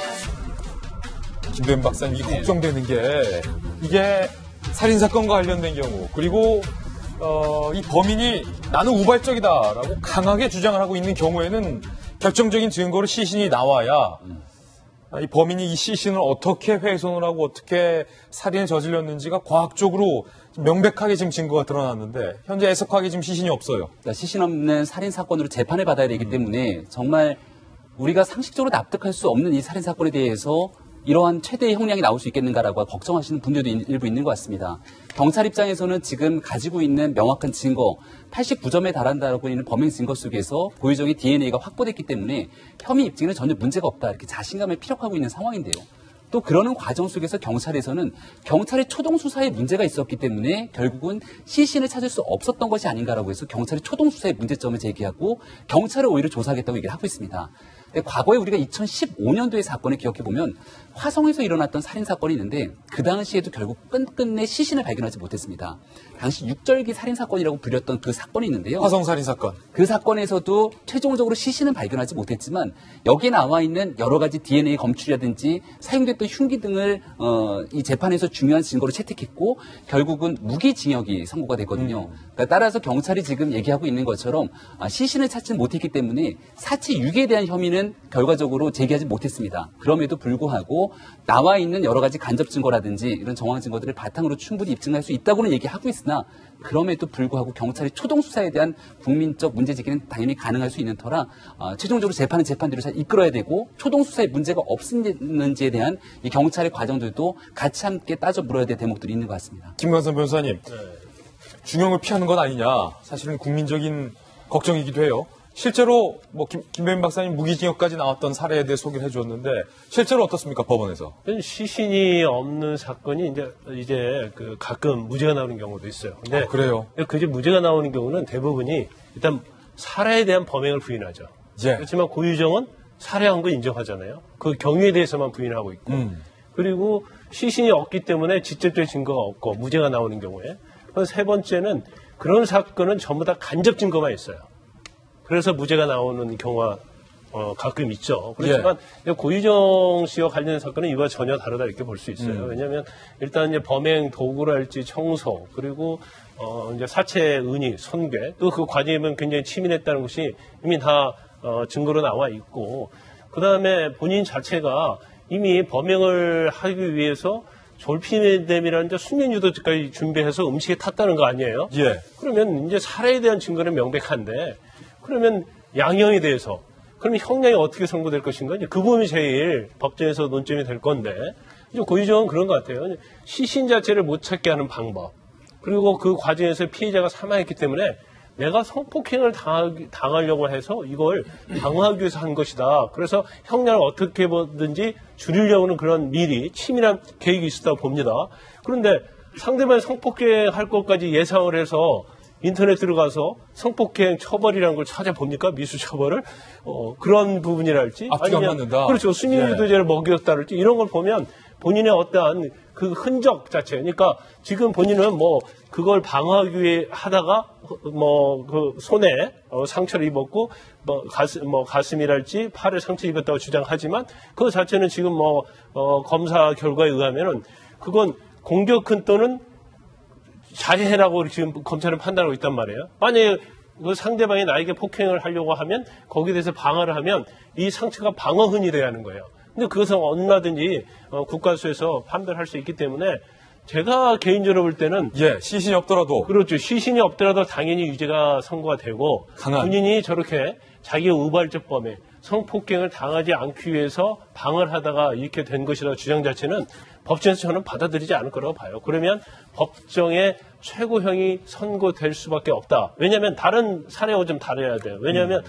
김도현 박사님, 이게 걱정되는 게 이게 살인사건과 관련된 경우, 그리고 이 범인이 나는 우발적이다라고 강하게 주장을 하고 있는 경우에는 결정적인 증거로 시신이 나와야 이 범인이 이 시신을 어떻게 훼손을 하고 어떻게 살인을 저질렀는지가 과학적으로 명백하게 지금 증거가 드러났는데 현재 애석하게 지금 시신이 없어요. 그러니까 시신 없는 살인 사건으로 재판을 받아야 되기 때문에 정말 우리가 상식적으로 납득할 수 없는 이 살인 사건에 대해서 이러한 최대의 형량이 나올 수 있겠는가라고 걱정하시는 분들도 일부 있는 것 같습니다. 경찰 입장에서는 지금 가지고 있는 명확한 증거, 89점에 달한다고 하는 범행 증거 속에서 고의정의 DNA가 확보됐기 때문에 혐의 입증에는 전혀 문제가 없다, 이렇게 자신감을 피력하고 있는 상황인데요. 또 그러는 과정 속에서 경찰에서는 경찰의 초동 수사에 문제가 있었기 때문에 결국은 시신을 찾을 수 없었던 것이 아닌가라고 해서 경찰의 초동 수사에 문제점을 제기하고 경찰을 오히려 조사하겠다고 얘기를 하고 있습니다. 과거에 우리가 2015년도의 사건을 기억해보면 화성에서 일어났던 살인사건이 있는데 그 당시에도 결국 끝끝내 시신을 발견하지 못했습니다. 당시 육절기 살인사건이라고 불렸던 그 사건이 있는데요. 화성 살인사건. 그 사건에서도 최종적으로 시신은 발견하지 못했지만 여기에 나와 있는 여러 가지 DNA 검출이라든지 사용됐던 흉기 등을 이 재판에서 중요한 증거로 채택했고 결국은 무기징역이 선고가 됐거든요. 그러니까 따라서 경찰이 지금 얘기하고 있는 것처럼 시신을 찾지 못했기 때문에 사체 유기에 대한 혐의는 결과적으로 제기하지 못했습니다. 그럼에도 불구하고 나와 있는 여러 가지 간접 증거라든지 이런 정황 증거들을 바탕으로 충분히 입증할 수 있다고는 얘기하고 있으나 그럼에도 불구하고 경찰이 초동 수사에 대한 국민적 문제 제기는 당연히 가능할 수 있는 터라 최종적으로 재판은 재판대로 잘 이끌어야 되고 초동 수사에 문제가 없는지에 대한 이 경찰의 과정들도 같이 함께 따져 물어야 될 대목들이 있는 것 같습니다. 김광선 변호사님, 중형을 피하는 건 아니냐 사실은 국민적인 걱정이기도 해요. 실제로 뭐 김배민 박사님 무기징역까지 나왔던 사례에 대해 소개를 해주었는데 실제로 어떻습니까 법원에서? 시신이 없는 사건이 이제 그 가끔 무죄가 나오는 경우도 있어요. 근데 그래요? 그 무죄가 나오는 경우는 대부분이 일단 살해에 대한 범행을 부인하죠. 예. 그렇지만 고유정은 살해한 거 인정하잖아요. 그 경위에 대해서만 부인하고 있고 그리고 시신이 없기 때문에 직접적인 증거가 없고 무죄가 나오는 경우에 세 번째는 그런 사건은 전부 다 간접 증거만 있어요. 그래서 무죄가 나오는 경우가 가끔 있죠. 그렇지만 고유정 씨와 관련된 사건은 이와 전혀 다르다 이렇게 볼 수 있어요. 왜냐하면 일단 이제 범행 도구랄지 청소 그리고 이제 사체 은이 손괴 또 그 과정이면 굉장히 치밀했다는 것이 이미 다 증거로 나와 있고 그 다음에 본인 자체가 이미 범행을 하기 위해서 졸피뎀이라는 수면 유도제까지 준비해서 음식에 탔다는 거 아니에요? 예. 그러면 이제 살해에 대한 증거는 명백한데 그러면 양형에 대해서 그러면 형량이 어떻게 선고될 것인가? 이제 그 부분이 제일 법정에서 논점이 될 건데 이제 고유정은 그런 것 같아요. 시신 자체를 못 찾게 하는 방법 그리고 그 과정에서 피해자가 사망했기 때문에 내가 성폭행을 당하려고 해서 이걸 방어하기 위해서 한 것이다. 그래서 형량을 어떻게 보든지 줄이려고는 그런 미리 치밀한 계획이 있었다고 봅니다. 그런데 상대방이 성폭행할 것까지 예상을 해서 인터넷 들어가서 성폭행 처벌이라는 걸 찾아봅니까? 미수 처벌을? 그런 부분이랄지. 앞뒤가 맞는다. 그렇죠. 수면유도제를 먹였다랄지 이런 걸 보면 본인의 어떠한 그 흔적 자체. 그러니까 지금 본인은 뭐 그걸 방어하기 위해 하다가 뭐 그 손에 상처를 입었고 가슴이랄지 팔에 상처 입었다고 주장하지만 그 자체는 지금 검사 결과에 의하면은 그건 공격은 또는 자해라고 지금 검찰은 판단하고 있단 말이에요. 만약에 그 상대방이 나에게 폭행을 하려고 하면 거기에 대해서 방어를 하면 이 상처가 방어흔이 돼야 하는 거예요. 근데 그것은 얼마든지 국가수에서 판별할 수 있기 때문에 제가 개인적으로 볼 때는 시신이 없더라도 그렇죠. 시신이 없더라도 당연히 유죄가 선고가 되고 본인이 저렇게 자기의 우발적 범행 성폭행을 당하지 않기 위해서 방어를 하다가 이렇게 된 것이라고 주장 자체는 법정에서 저는 받아들이지 않을 거라고 봐요. 그러면 법정의 최고형이 선고될 수밖에 없다. 왜냐하면 다른 사례와 좀 다뤄야 돼요. 왜냐하면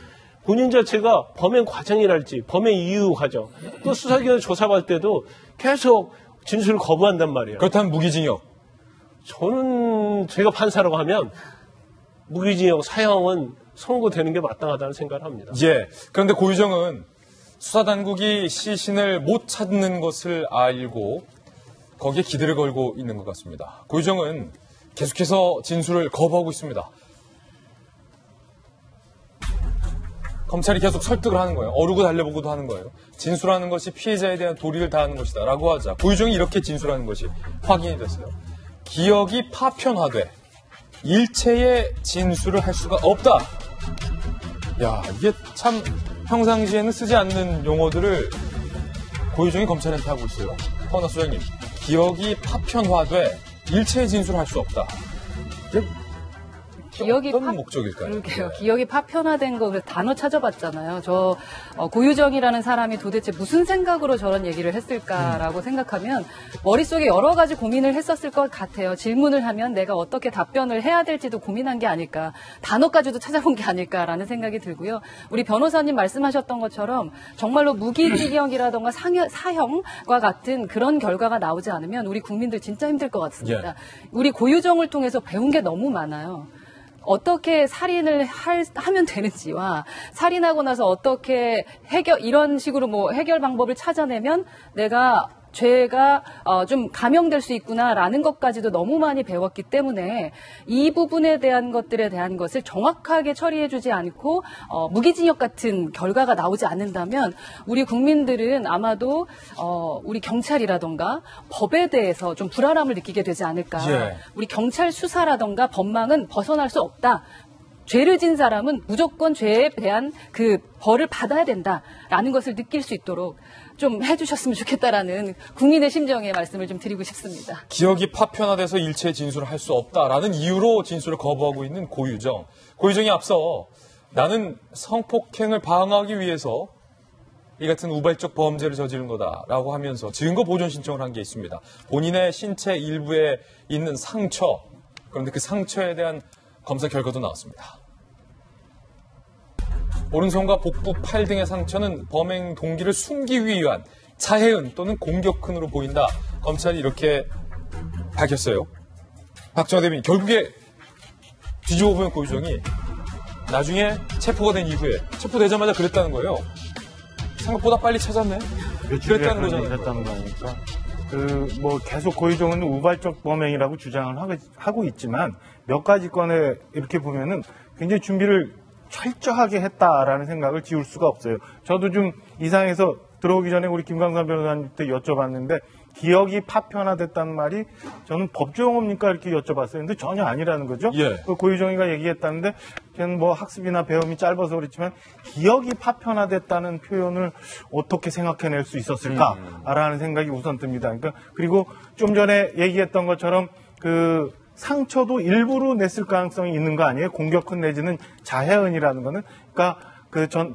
본인 자체가 범행 과정이랄지 범행 이유 과정 또 수사기관 조사할 때도 계속 진술을 거부한단 말이에요. 그렇다면 무기징역? 저는 제가 판사라고 하면 무기징역 사형은 선고되는 게 마땅하다는 생각을 합니다. 예. 그런데 고유정은 수사당국이 시신을 못 찾는 것을 알고 거기에 기대를 걸고 있는 것 같습니다. 고유정은 계속해서 진술을 거부하고 있습니다. 검찰이 계속 설득을 하는 거예요. 어르고 달래보고도 하는 거예요. 진술하는 것이 피해자에 대한 도리를 다하는 것이다 라고 하자 고유정이 이렇게 진술하는 것이 확인이 됐어요. 기억이 파편화돼 일체의 진술을 할 수가 없다. 야, 이게 참 평상시에는 쓰지 않는 용어들을 고유정이 검찰한테 하고 있어요. 허나 소장님, 기억이 파편화돼 일체의 진술을 할 수 없다. 기억이 어떤 목적일까요? 그러게요. 기억이 파편화된 거 단어 찾아봤잖아요. 저 고유정이라는 사람이 도대체 무슨 생각으로 저런 얘기를 했을까라고 생각하면 머릿속에 여러 가지 고민을 했었을 것 같아요. 질문을 하면 내가 어떻게 답변을 해야 될지도 고민한 게 아닐까. 단어까지도 찾아본 게 아닐까라는 생각이 들고요. 우리 변호사님 말씀하셨던 것처럼 정말로 무기징역이라던가 사형과 같은 그런 결과가 나오지 않으면 우리 국민들 진짜 힘들 것 같습니다. 우리 고유정을 통해서 배운 게 너무 많아요. 어떻게 살인을 하면 되는지와 살인하고 나서 어떻게 이런 식으로 해결 방법을 찾아내면 죄가 좀 감형될 수 있구나라는 것까지도 너무 많이 배웠기 때문에 이 부분에 대한 것들에 대한 것을 정확하게 처리해주지 않고 무기징역 같은 결과가 나오지 않는다면 우리 국민들은 아마도 우리 경찰이라던가 법에 대해서 좀 불안함을 느끼게 되지 않을까. 우리 경찰 수사라던가 법망은 벗어날 수 없다. 죄를 진 사람은 무조건 죄에 대한 그 벌을 받아야 된다라는 것을 느낄 수 있도록 좀 해주셨으면 좋겠다라는 국민의 심정의 말씀을 좀 드리고 싶습니다. 기억이 파편화돼서 일체 진술을 할 수 없다라는 이유로 진술을 거부하고 있는 고유정. 고유정이 앞서 나는 성폭행을 방어하기 위해서 이 같은 우발적 범죄를 저지른 거다라고 하면서 증거 보존 신청을 한 게 있습니다. 본인의 신체 일부에 있는 상처, 그런데 그 상처에 대한 검사 결과도 나왔습니다. 오른손과 복부, 팔 등의 상처는 범행 동기를 숨기기 위한 자해은 또는 공격흔으로 보인다. 검찰이 이렇게 밝혔어요. 박정호 대변인, 결국에 뒤집어 보면 고유정이 나중에 체포가 된 이후에 체포되자마자 그랬다는 거예요. 생각보다 빨리 찾았네. 그랬다는 거잖아요. 그랬다는 거니까. 계속 고유정은 우발적 범행이라고 주장을 하고 있지만 몇 가지 건에 이렇게 보면은 굉장히 준비를 철저하게 했다라는 생각을 지울 수가 없어요. 저도 좀 이상해서 들어오기 전에 우리 김광삼 변호사님한테 여쭤봤는데 기억이 파편화됐다는 말이 저는 법조용어입니까 이렇게 여쭤봤어요. 근데 전혀 아니라는 거죠. 고유정이가 얘기했다는데 저는 학습이나 배움이 짧아서 그렇지만 기억이 파편화됐다는 표현을 어떻게 생각해낼 수 있었을까라는 생각이 우선 듭니다. 그러니까 그리고 좀 전에 얘기했던 것처럼 상처도 일부러 냈을 가능성이 있는 거 아니에요? 공격흔 내지는 자해흔이라는 거는. 그러니까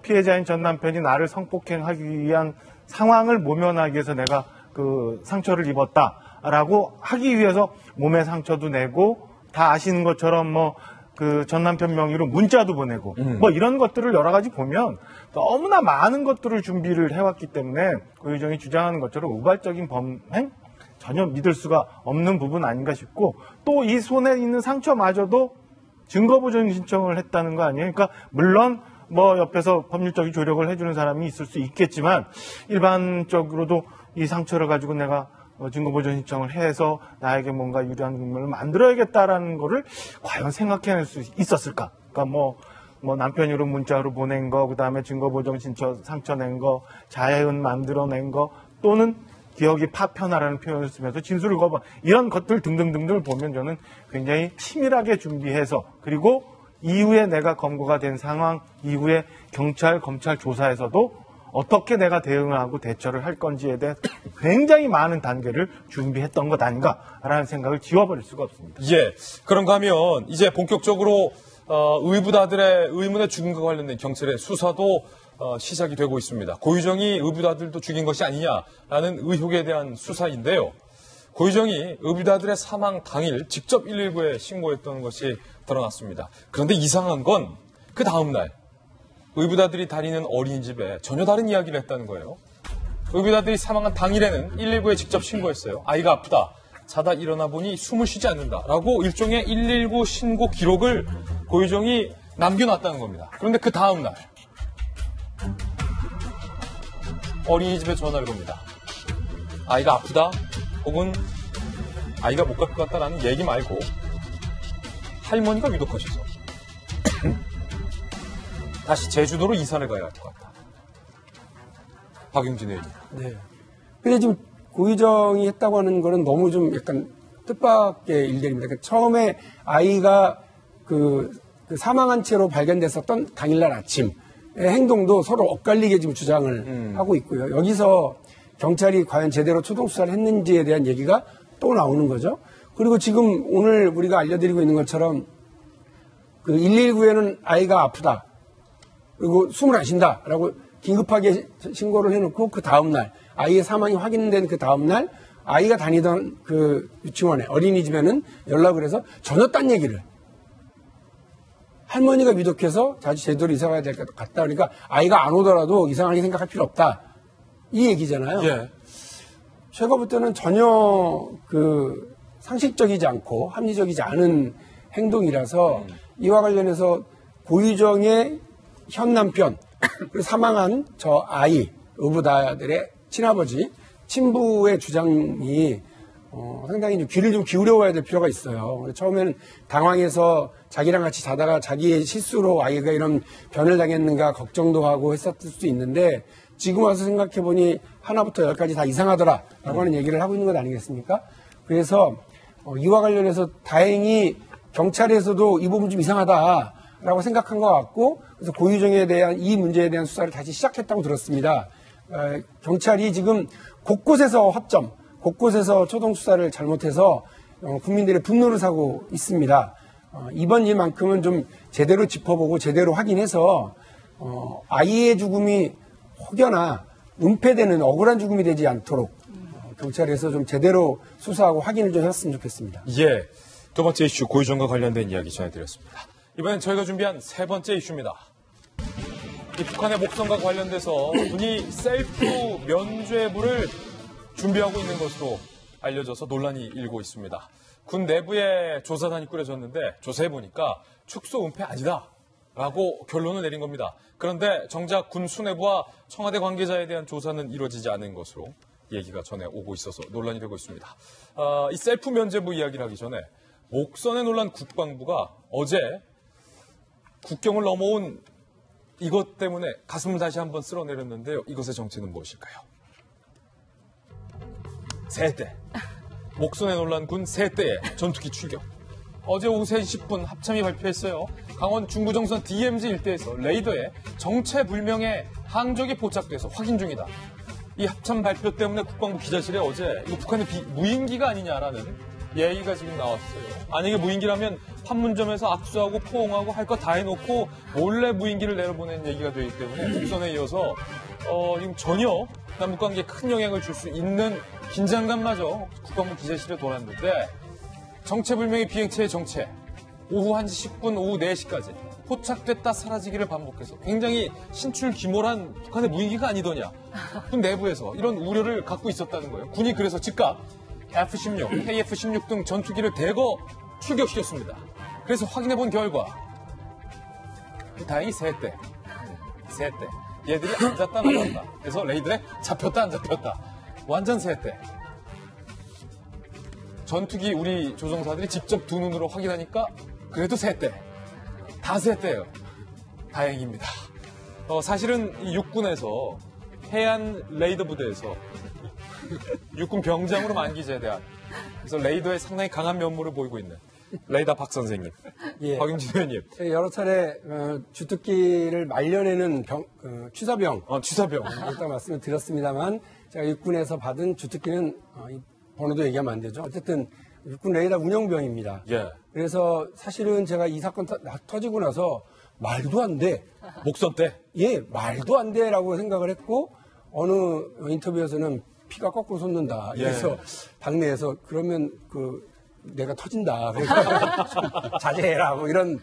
피해자인 전 남편이 나를 성폭행하기 위한 상황을 모면하기 위해서 내가 상처를 입었다라고 하기 위해서 몸에 상처도 내고 다 아시는 것처럼 전 남편 명의로 문자도 보내고 이런 것들을 여러 가지 보면 너무나 많은 것들을 준비를 해왔기 때문에 고유정이 주장하는 것처럼 우발적인 범행? 전혀 믿을 수가 없는 부분 아닌가 싶고 또 이 손에 있는 상처마저도 증거보존 신청을 했다는 거 아니에요? 그러니까 물론 옆에서 법률적인 조력을 해주는 사람이 있을 수 있겠지만 일반적으로도 이 상처를 가지고 내가 증거보존 신청을 해서 나에게 뭔가 유리한 국면을 만들어야겠다라는 거를 과연 생각해낼 수 있었을까? 그러니까 남편으로 문자로 보낸 거, 그 다음에 증거보존 신청 상처 낸 거, 자해은 만들어낸 거, 또는 기억이 파편화라는 표현을 쓰면서 진술을 거부, 이런 것들 등등등등을 보면 저는 굉장히 치밀하게 준비해서 그리고 이후에 내가 검거가 된 상황 이후에 경찰, 검찰 조사에서도 어떻게 내가 대응을 하고 대처를 할 건지에 대해 굉장히 많은 단계를 준비했던 것 아닌가라는 생각을 지워버릴 수가 없습니다. 그런가 하면 이제 본격적으로 의붓아들의 의문의 죽음과 관련된 경찰의 수사도 시작이 되고 있습니다. 고유정이 의붓아들도 죽인 것이 아니냐라는 의혹에 대한 수사인데요. 고유정이 의붓아들의 사망 당일 직접 119에 신고했던 것이 드러났습니다. 그런데 이상한 건 그 다음날 의붓아들이 다니는 어린이집에 전혀 다른 이야기를 했다는 거예요. 의붓아들이 사망한 당일에는 119에 직접 신고했어요. 아이가 아프다. 자다 일어나 보니 숨을 쉬지 않는다라고 일종의 119 신고 기록을 고유정이 남겨놨다는 겁니다. 그런데 그 다음날 어린이집에 전화를 겁니다. 아이가 아프다 혹은 아이가 못 갈 것 같다라는 얘기 말고 할머니가 위독하셔서 다시 제주도로 이사를 가야 할 것 같다. 박용진 의원님. 네. 근데 지금 고유정이 했다고 하는 거는 너무 좀 약간 뜻밖의 일들입니다. 그러니까 처음에 아이가 그 사망한 채로 발견됐었던 당일날 아침 행동도 서로 엇갈리게 지금 주장을 하고 있고요. 여기서 경찰이 과연 제대로 초동 수사를 했는지에 대한 얘기가 또 나오는 거죠. 그리고 지금 오늘 우리가 알려드리고 있는 것처럼 그 119에는 아이가 아프다. 그리고 숨을 안 쉰다라고 긴급하게 신고를 해놓고 그 다음날 아이의 사망이 확인된 그 다음날 아이가 다니던 그 유치원에 어린이집에는 연락을 해서 전혀 딴 얘기를 할머니가 위독해서 자주 제대로 이사 가야 될 것 같다. 그러니까 아이가 안 오더라도 이상하게 생각할 필요 없다. 이 얘기잖아요. 예. 제가 볼 때는 전혀 그 상식적이지 않고 합리적이지 않은 행동이라서 이와 관련해서 고유정의 현 남편 그리고 사망한 저 아이 의붓아들의 친아버지 친부의 주장이 상당히 좀 귀를 좀 기울여 봐야 될 필요가 있어요. 처음에는 당황해서 자기랑 같이 자다가 자기의 실수로 아이가 이런 변을 당했는가 걱정도 하고 했었을 수도 있는데 지금 와서 생각해보니 하나부터 열까지 다 이상하더라라고 하는 얘기를 하고 있는 것 아니겠습니까? 그래서 이와 관련해서 다행히 경찰에서도 이 부분 좀 이상하다라고 생각한 것 같고 그래서 고유정에 대한 이 문제에 대한 수사를 다시 시작했다고 들었습니다. 경찰이 지금 곳곳에서 합점, 곳곳에서 초동 수사를 잘못해서 국민들의 분노를 사고 있습니다. 이번 일만큼은 좀 제대로 짚어보고 제대로 확인해서 아이의 죽음이 혹여나 은폐되는 억울한 죽음이 되지 않도록 경찰에서 좀 제대로 수사하고 확인을 좀 했으면 좋겠습니다. 예. 두 번째 이슈 고유정과 관련된 이야기 전해드렸습니다. 이번엔 저희가 준비한 세 번째 이슈입니다. 이 북한의 목선과 관련돼서 군이 셀프 면죄부를 준비하고 있는 것으로 알려져서 논란이 일고 있습니다. 군 내부에 조사단이 꾸려졌는데 조사해보니까 축소 은폐 아니다라고 결론을 내린 겁니다. 그런데 정작 군 수뇌부와 청와대 관계자에 대한 조사는 이루어지지 않은 것으로 얘기가 전해오고 있어서 논란이 되고 있습니다. 이 셀프 면죄부 이야기를 하기 전에 목선에 놀란 국방부가 어제 국경을 넘어온 이것 때문에 가슴을 다시 한번 쓸어내렸는데요. 이것의 정체는 무엇일까요? 세대. 목선에 놀란 군 세대의 전투기 출격. 어제 오후 3시 10분 합참이 발표했어요. 강원 중부정선 DMZ 일대에서 레이더에 정체불명의 항적이 포착돼서 확인 중이다. 이 합참 발표 때문에 국방부 기자실에 어제 이거 북한의 무인기가 아니냐라는 얘기가 지금 나왔어요. 만약에 무인기라면 판문점에서 압수하고 포옹하고 할 거 다 해놓고 몰래 무인기를 내려보낸 얘기가 되기 때문에 북선에 이어서 지금 전혀 남북관계에 큰 영향을 줄 수 있는 긴장감마저 국방부 기자실에 돌았는데 정체불명의 비행체의 정체 오후 1시 10분 오후 4시까지 포착됐다 사라지기를 반복해서 굉장히 신출귀몰한 북한의 무인기가 아니더냐. 군 내부에서 이런 우려를 갖고 있었다는 거예요. 군이 그래서 즉각 F-16, KF-16 등 전투기를 대거 출격시켰습니다. 그래서 확인해본 결과 다행히 세 대. 얘들이 앉았다 나갔다. 그래서 레이더에 잡혔다 안 잡혔다. 완전 세 대. 전투기 우리 조종사들이 직접 두 눈으로 확인하니까 그래도 세 대. 다 세 대예요. 다행입니다. 사실은 이 육군에서 해안 레이더 부대에서 육군 병장으로 만기 제대한 그래서 레이더에 상당히 강한 면모를 보이고 있는 레이더 박 선생님, 예. 박용진 의원님. 여러 차례 주특기를 말려내는 취사병. 취사병. 일단 말씀을 드렸습니다만 제가 육군에서 받은 주특기는 번호도 얘기하면 안 되죠. 어쨌든 육군 레이더 운영병입니다. 예. 그래서 사실은 제가 이 사건 터지고 나서 말도 안 돼. 목선 때? 예, 말도 안 돼라고 생각을 했고 어느 인터뷰에서는 피가 거꾸로 솟는다. 그래서 당내에서 그러면 내가 터진다. 그래서 자제해라. 뭐 이런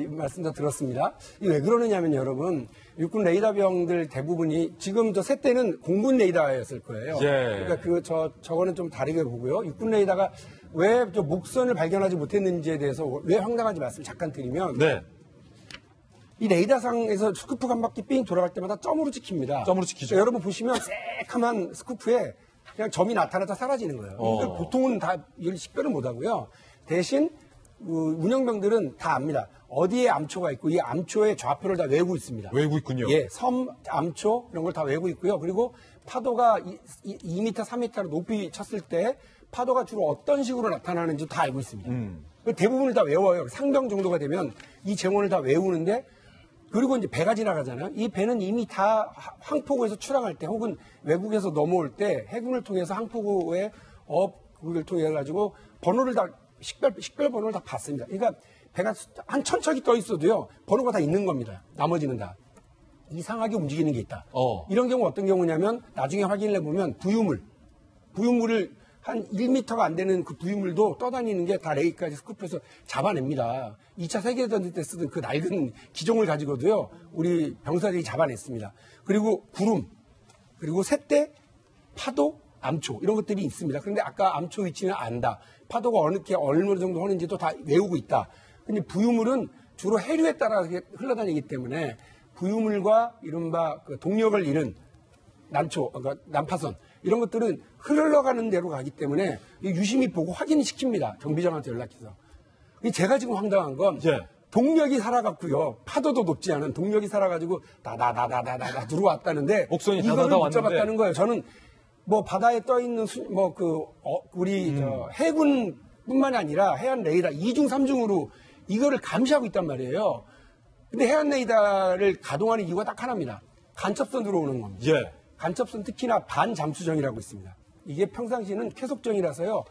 말씀도 들었습니다. 왜 그러느냐면 여러분 육군 레이더병들 대부분이 지금 저 세 대는 공군 레이더였을 거예요. 예. 그러니까 저거는 좀 다르게 보고요. 육군 레이더가 왜 저 목선을 발견하지 못했는지에 대해서 왜 황당한지 말씀 잠깐 드리면 네. 이 레이더상에서 스쿠프가 한 바퀴 삥 돌아갈 때마다 점으로 찍힙니다. 점으로 찍히죠. 여러분 보시면 새카만 스쿠프에 그냥 점이 나타나다 사라지는 거예요. 이걸 보통은 다 이걸 식별을 못 하고요. 대신 운영병들은 다 압니다. 어디에 암초가 있고 이 암초의 좌표를 다 외우고 있습니다. 외우고 있군요. 예, 섬, 암초 이런 걸 다 외우고 있고요. 그리고 파도가 2m, 3m로 높이 쳤을 때 파도가 주로 어떤 식으로 나타나는지 다 알고 있습니다. 대부분을 다 외워요. 상병 정도가 되면 이 제목을 다 외우는데 그리고 이제 배가 지나가잖아요. 이 배는 이미 다 항포구에서 출항할 때 혹은 외국에서 넘어올 때 해군을 통해서 항포구의 그걸 통해 가지고 번호를 다 식별 번호를 다 받습니다. 그러니까 배가 한 1000척이 떠 있어도요. 번호가 다 있는 겁니다. 나머지는 다. 이상하게 움직이는 게 있다. 이런 경우 어떤 경우냐면 나중에 확인을 해보면 부유물을 한 1m가 안 되는 그 부유물도 떠다니는 게 다 레이까지 스쿱해서 잡아냅니다. 2차 세계대전 때 쓰던 그 낡은 기종을 가지고도요. 우리 병사들이 잡아냈습니다. 그리고 구름, 그리고 새떼, 파도, 암초 이런 것들이 있습니다. 그런데 아까 암초 위치는 안다. 파도가 어느 정도 하는지도 다 외우고 있다. 근데 부유물은 주로 해류에 따라 흘러다니기 때문에 부유물과 이른바 그 동력을 잃은 난초, 그러니까 난파선 이런 것들은 흘러가는 대로 가기 때문에 유심히 보고 확인을 시킵니다. 경비장한테 연락해서. 제가 지금 황당한 건 동력이 살아갔고요. 파도도 높지 않은 동력이 살아가지고 다다다다다다 들어왔다는데 목선이 이거를 다다다 못 왔는데. 잡았다는 거예요. 저는 뭐 바다에 떠 있는 우리 해군뿐만이 아니라 해안 레이더 2중 3중으로 이거를 감시하고 있단 말이에요. 근데 해안 레이더를 가동하는 이유가 딱 하나입니다. 간첩선 들어오는 겁니다. 간첩선 특히나 반잠수정이라고 있습니다. 이게 평상시에는 쾌속정이라서요.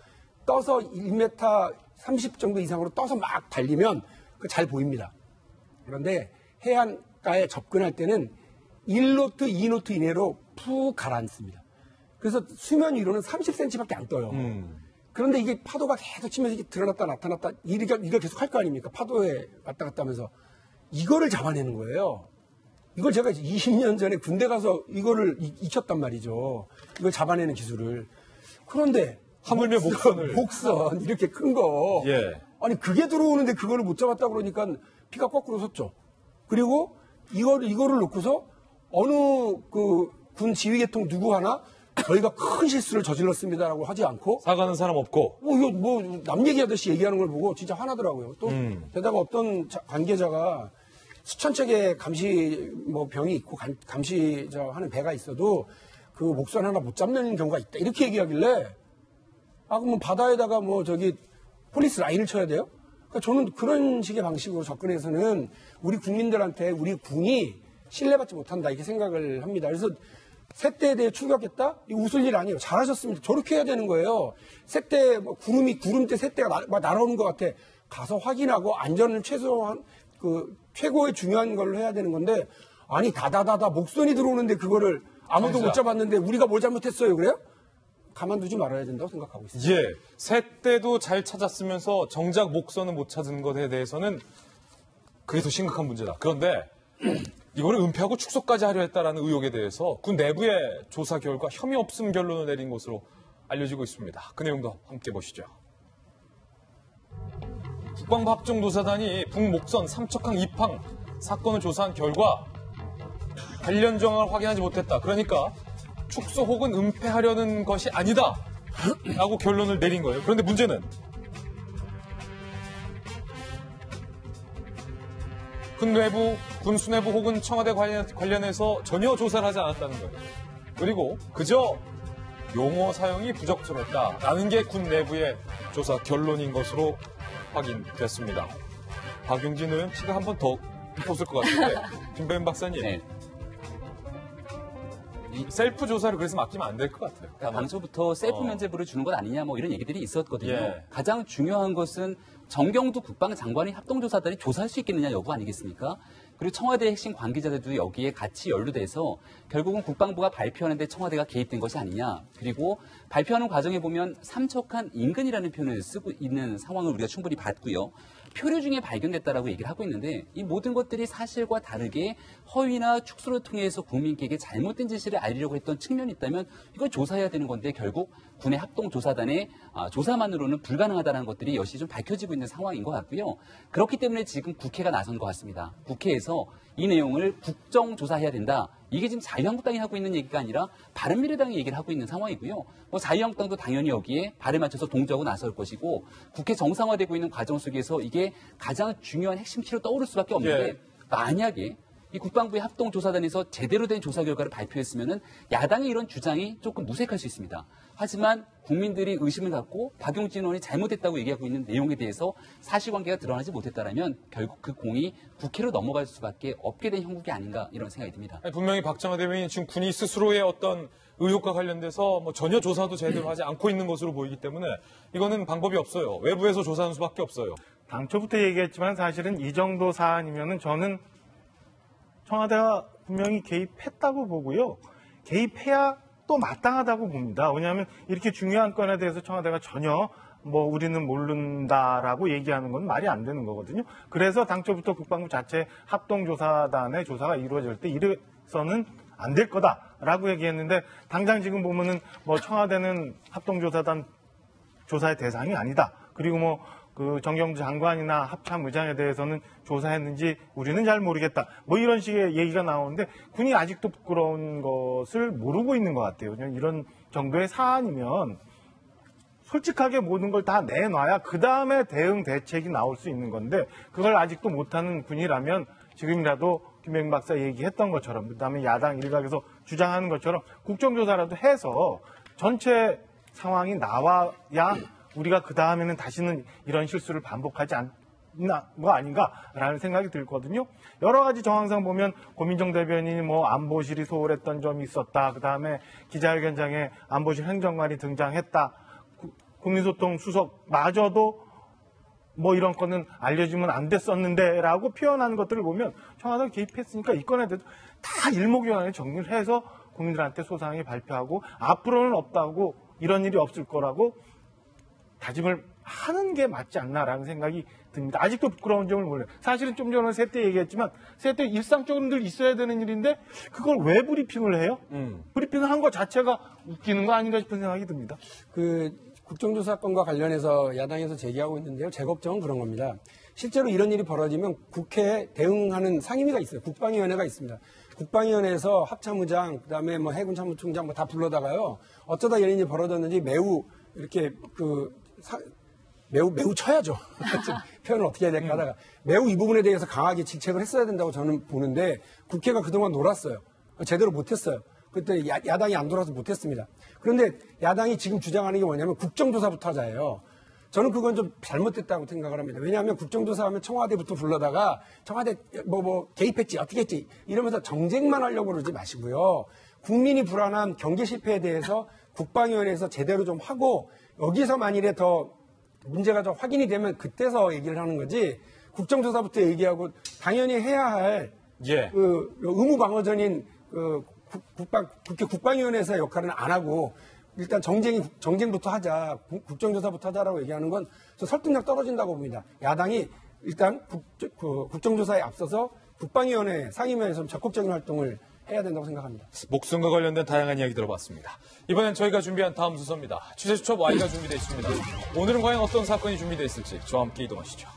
떠서 1m 30 정도 이상으로 떠서 막 달리면 잘 보입니다. 그런데 해안가에 접근할 때는 1노트, 2노트 이내로 푹 가라앉습니다. 그래서 수면 위로는 30cm밖에 안 떠요. 그런데 이게 파도가 계속 치면서 이렇게 드러났다 나타났다 이걸 계속 할 거 아닙니까? 파도에 왔다 갔다 하면서 이거를 잡아내는 거예요. 이걸 제가 20년 전에 군대 가서 이거를 익혔단 말이죠. 이걸 잡아내는 기술을. 그런데 하물며 목선 이렇게 큰 거. 아니 그게 들어오는데 그거를 못 잡았다 그러니까 피가 거꾸로 섰죠. 그리고 이거를 놓고서 어느 그 군 지휘계통 누구 하나 저희가 큰 실수를 저질렀습니다라고 하지 않고 사과하는 사람 없고 이거 뭐 남 얘기하듯이 얘기하는 걸 보고 진짜 화나더라고요. 또 게다가 어떤 관계자가 수천 척의 감시 병이 있고 감시 하는 배가 있어도 그 목선 하나 못 잡는 경우가 있다 이렇게 얘기하길래 그러면 바다에다가 폴리스 라인을 쳐야 돼요? 그러니까 저는 그런 식의 방식으로 접근해서는 우리 국민들한테 우리 군이 신뢰받지 못한다 이렇게 생각을 합니다. 그래서 새떼에 대해 출격했다? 이거 웃을 일 아니에요. 잘하셨습니다. 저렇게 해야 되는 거예요. 새떼 구름대 새떼가 날아오는 것 같아. 가서 확인하고 안전을 최고의 중요한 걸로 해야 되는 건데 아니 다다다다 목선이 들어오는데 그거를 아무도 못 잡았는데 우리가 뭘 잘못했어요 그래요? 가만두지 말아야 된다고 생각하고 있습니다. 새떼도 잘 찾았으면서 정작 목선은 못 찾은 것에 대해서는 그게 더 심각한 문제다. 그런데 이거를 은폐하고 축소까지 하려 했다라는 의혹에 대해서 군 내부의 조사 결과 혐의 없음 결론을 내린 것으로 알려지고 있습니다. 그 내용도 함께 보시죠. 국방부 합동조사단이 북목선 삼척항 입항 사건을 조사한 결과 관련 정황을 확인하지 못했다. 그러니까 축소 혹은 은폐하려는 것이 아니다 라고 결론을 내린 거예요. 그런데 문제는 군 수뇌부 혹은 청와대 관련해서 전혀 조사를 하지 않았다는 거예요. 그리고 그저 용어 사용이 부적절했다라는 게 군 내부의 조사 결론인 것으로 확인됐습니다. 박용진은 피가 한 번 더 솟을 것 같은데 김배현 박사님. 셀프 조사를 그래서 맡기면 안 될 것 같아요. 그러니까 당초부터 셀프 면제부를 주는 것 아니냐 이런 얘기들이 있었거든요. 가장 중요한 것은 정경두 국방장관이 합동조사단이 조사할 수 있겠느냐 여부 아니겠습니까? 그리고 청와대 핵심 관계자들도 여기에 같이 연루돼서 결국은 국방부가 발표하는데 청와대가 개입된 것이 아니냐. 그리고 발표하는 과정에 보면 삼척한 인근이라는 표현을 쓰고 있는 상황을 우리가 충분히 봤고요. 표류 중에 발견됐다라고 얘기를 하고 있는데 이 모든 것들이 사실과 다르게 허위나 축소를 통해서 국민에게 잘못된 지시를 알리려고 했던 측면이 있다면 이걸 조사해야 되는 건데 결국 군의 합동조사단의 조사만으로는 불가능하다는 것들이 여실히 좀 밝혀지고 있는 상황인 것 같고요. 그렇기 때문에 지금 국회가 나선 것 같습니다. 국회에서 이 내용을 국정조사해야 된다. 이게 지금 자유한국당이 하고 있는 얘기가 아니라 바른미래당이 얘기를 하고 있는 상황이고요. 자유한국당도 당연히 여기에 발을 맞춰서 동조하고 나설 것이고 국회 정상화되고 있는 과정 속에서 이게 가장 중요한 핵심키로 떠오를 수밖에 없는데 만약에 이 국방부의 합동조사단에서 제대로 된 조사 결과를 발표했으면은 야당의 이런 주장이 조금 무색할 수 있습니다. 하지만 국민들이 의심을 갖고 박용진 의원이 잘못했다고 얘기하고 있는 내용에 대해서 사실관계가 드러나지 못했다라면 결국 그 공이 국회로 넘어갈 수밖에 없게 된 형국이 아닌가 이런 생각이 듭니다. 분명히 박정화 대변인 지금 군이 스스로의 어떤 의혹과 관련돼서 전혀 조사도 제대로 하지 않고 있는 것으로 보이기 때문에 이거는 방법이 없어요. 외부에서 조사하는 수밖에 없어요. 당초부터 얘기했지만 사실은 이 정도 사안이면은 저는 청와대가 분명히 개입했다고 보고요. 개입해야 또 마땅하다고 봅니다. 왜냐하면 이렇게 중요한 건에 대해서 청와대가 전혀 우리는 모른다라고 얘기하는 건 말이 안 되는 거거든요. 그래서 당초부터 국방부 자체 합동조사단의 조사가 이루어질 때 이래서는 안 될 거다라고 얘기했는데 당장 지금 보면은 청와대는 합동조사단 조사의 대상이 아니다. 그리고 그 정경주 장관이나 합참 의장에 대해서는 조사했는지 우리는 잘 모르겠다. 이런 식의 얘기가 나오는데 군이 아직도 부끄러운 것을 모르고 있는 것 같아요. 그냥 이런 정도의 사안이면 솔직하게 모든 걸 다 내놔야 그 다음에 대응 대책이 나올 수 있는 건데 그걸 아직도 못하는 군이라면 지금이라도 김병민 박사 얘기했던 것처럼 그다음에 야당 일각에서 주장하는 것처럼 국정조사라도 해서 전체 상황이 나와야 우리가 그 다음에는 다시는 이런 실수를 반복하지 않나 거 아닌가라는 생각이 들거든요. 여러 가지 정황상 보면 고민정 대변인이 안보실이 소홀했던 점이 있었다. 그 다음에 기자회견장에 안보실 행정관이 등장했다. 국민소통 수석마저도 이런 거는 알려주면 안 됐었는데라고 표현하는 것들을 보면 청와대가 개입했으니까 이 건에 대해서 다 일목요연하게 정리를 해서 국민들한테 소상히 발표하고 앞으로는 없다고 이런 일이 없을 거라고 다짐을 하는 게 맞지 않나라는 생각이 듭니다. 아직도 부끄러운 점을 몰라요. 사실은 좀 전에 세때 얘기했지만 세때 일상적으로 늘 있어야 되는 일인데 그걸 왜 브리핑을 해요? 브리핑을 한 것 자체가 웃기는 거 아닌가 싶은 생각이 듭니다. 국정조사건과 관련해서 야당에서 제기하고 있는데요. 제 걱정은 그런 겁니다. 실제로 이런 일이 벌어지면 국회에 대응하는 상임위가 있어요. 국방위원회가 있습니다. 국방위원회에서 합참의장, 그다음에 해군 참모총장 다 불러다가요. 어쩌다 이런 일이 벌어졌는지 매우 이렇게 매우 쳐야죠. 표현을 어떻게 해야 될까 하다가 매우 이 부분에 대해서 강하게 질책을 했어야 된다고 저는 보는데 국회가 그동안 놀았어요. 제대로 못했어요. 그때 야당이 안 돌아서 못했습니다. 그런데 야당이 지금 주장하는 게 뭐냐면 국정조사부터 하자예요. 저는 그건 좀 잘못됐다고 생각을 합니다. 왜냐하면 국정조사하면 청와대부터 불러다가 청와대 개입했지 어떻게 했지 이러면서 정쟁만 하려고 그러지 마시고요. 국민이 불안한 경제 실패에 대해서 국방위원회에서 제대로 좀 하고 여기서 만일에 더 문제가 좀 확인이 되면 그때서 얘기를 하는 거지 국정조사부터 얘기하고 당연히 해야 할 의무방어전인 국회 국방위원회에서의 역할은 안 하고 일단 정쟁부터 하자, 국정조사부터 하자라고 얘기하는 건 저 설득력 떨어진다고 봅니다. 야당이 일단 국정조사에 앞서서 국방위원회, 상임위에서 적극적인 활동을 해야 된다고 생각합니다. 목숨과 관련된 다양한 이야기 들어봤습니다. 이번엔 저희가 준비한 다음 순서입니다. 취재수첩 Y가 준비되어 있습니다. 오늘은 과연 어떤 사건이 준비되어 있을지 저와 함께 이동하시죠.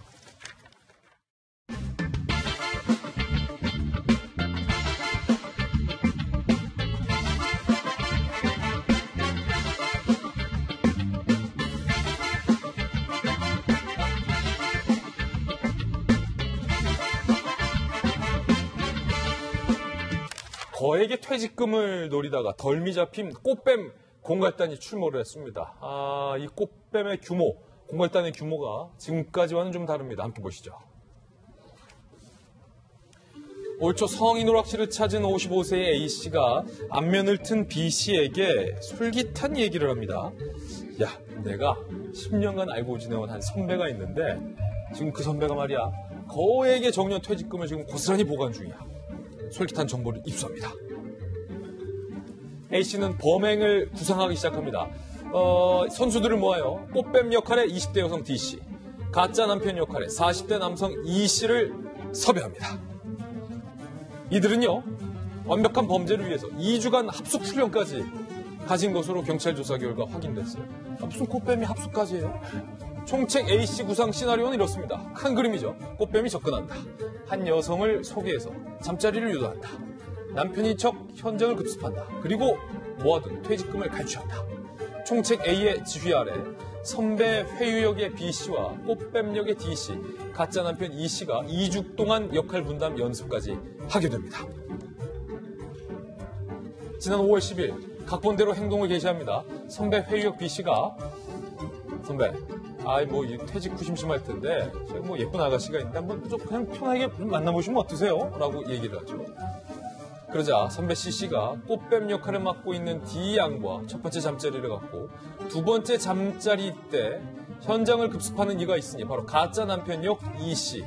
거액의 퇴직금을 노리다가 덜미 잡힌 꽃뱀 공갈단이 출몰을 했습니다. 이 꽃뱀의 규모, 공갈단의 규모가 지금까지와는 좀 다릅니다. 함께 보시죠. 올 초 성인 오락실을 찾은 55세의 A씨가 안면을 튼 B씨에게 솔깃한 얘기를 합니다. 야, 내가 10년간 알고 지내온 한 선배가 있는데 지금 그 선배가 말이야 거액의 정년 퇴직금을 지금 고스란히 보관 중이야. 솔깃한 정보를 입수합니다. A씨는 범행을 구상하기 시작합니다. 선수들을 모아요. 꽃뱀 역할의 20대 여성 D씨, 가짜 남편 역할의 40대 남성 E씨를 섭외합니다. 이들은요, 완벽한 범죄를 위해서 2주간 합숙 훈련까지 가진 것으로 경찰 조사 결과 확인됐어요. 무슨 꽃뱀이 합숙까지 해요? 총책 A씨 구상 시나리오는 이렇습니다. 큰 그림이죠. 꽃뱀이 접근한다. 한 여성을 소개해서 잠자리를 유도한다. 남편인 척 현장을 급습한다. 그리고 모아둔 퇴직금을 갈취한다. 총책 A의 지휘 아래 선배 회유 역의 B씨와 꽃뱀 역의 D씨, 가짜 남편 E씨가 2주 동안 역할 분담 연습까지 하게 됩니다. 지난 5월 10일 각본대로 행동을 개시합니다. 선배 회유 역 B씨가 선배, 퇴직 후 심심할 텐데, 제가 예쁜 아가씨가 있는데, 한번 좀 그냥 편하게 만나보시면 어떠세요? 라고 얘기를 하죠. 그러자 선배 C씨가 꽃뱀 역할을 맡고 있는 D 양과 첫 번째 잠자리를 갖고 두 번째 잠자리 때 현장을 급습하는 이가 있으니 바로 가짜 남편 역 이 씨.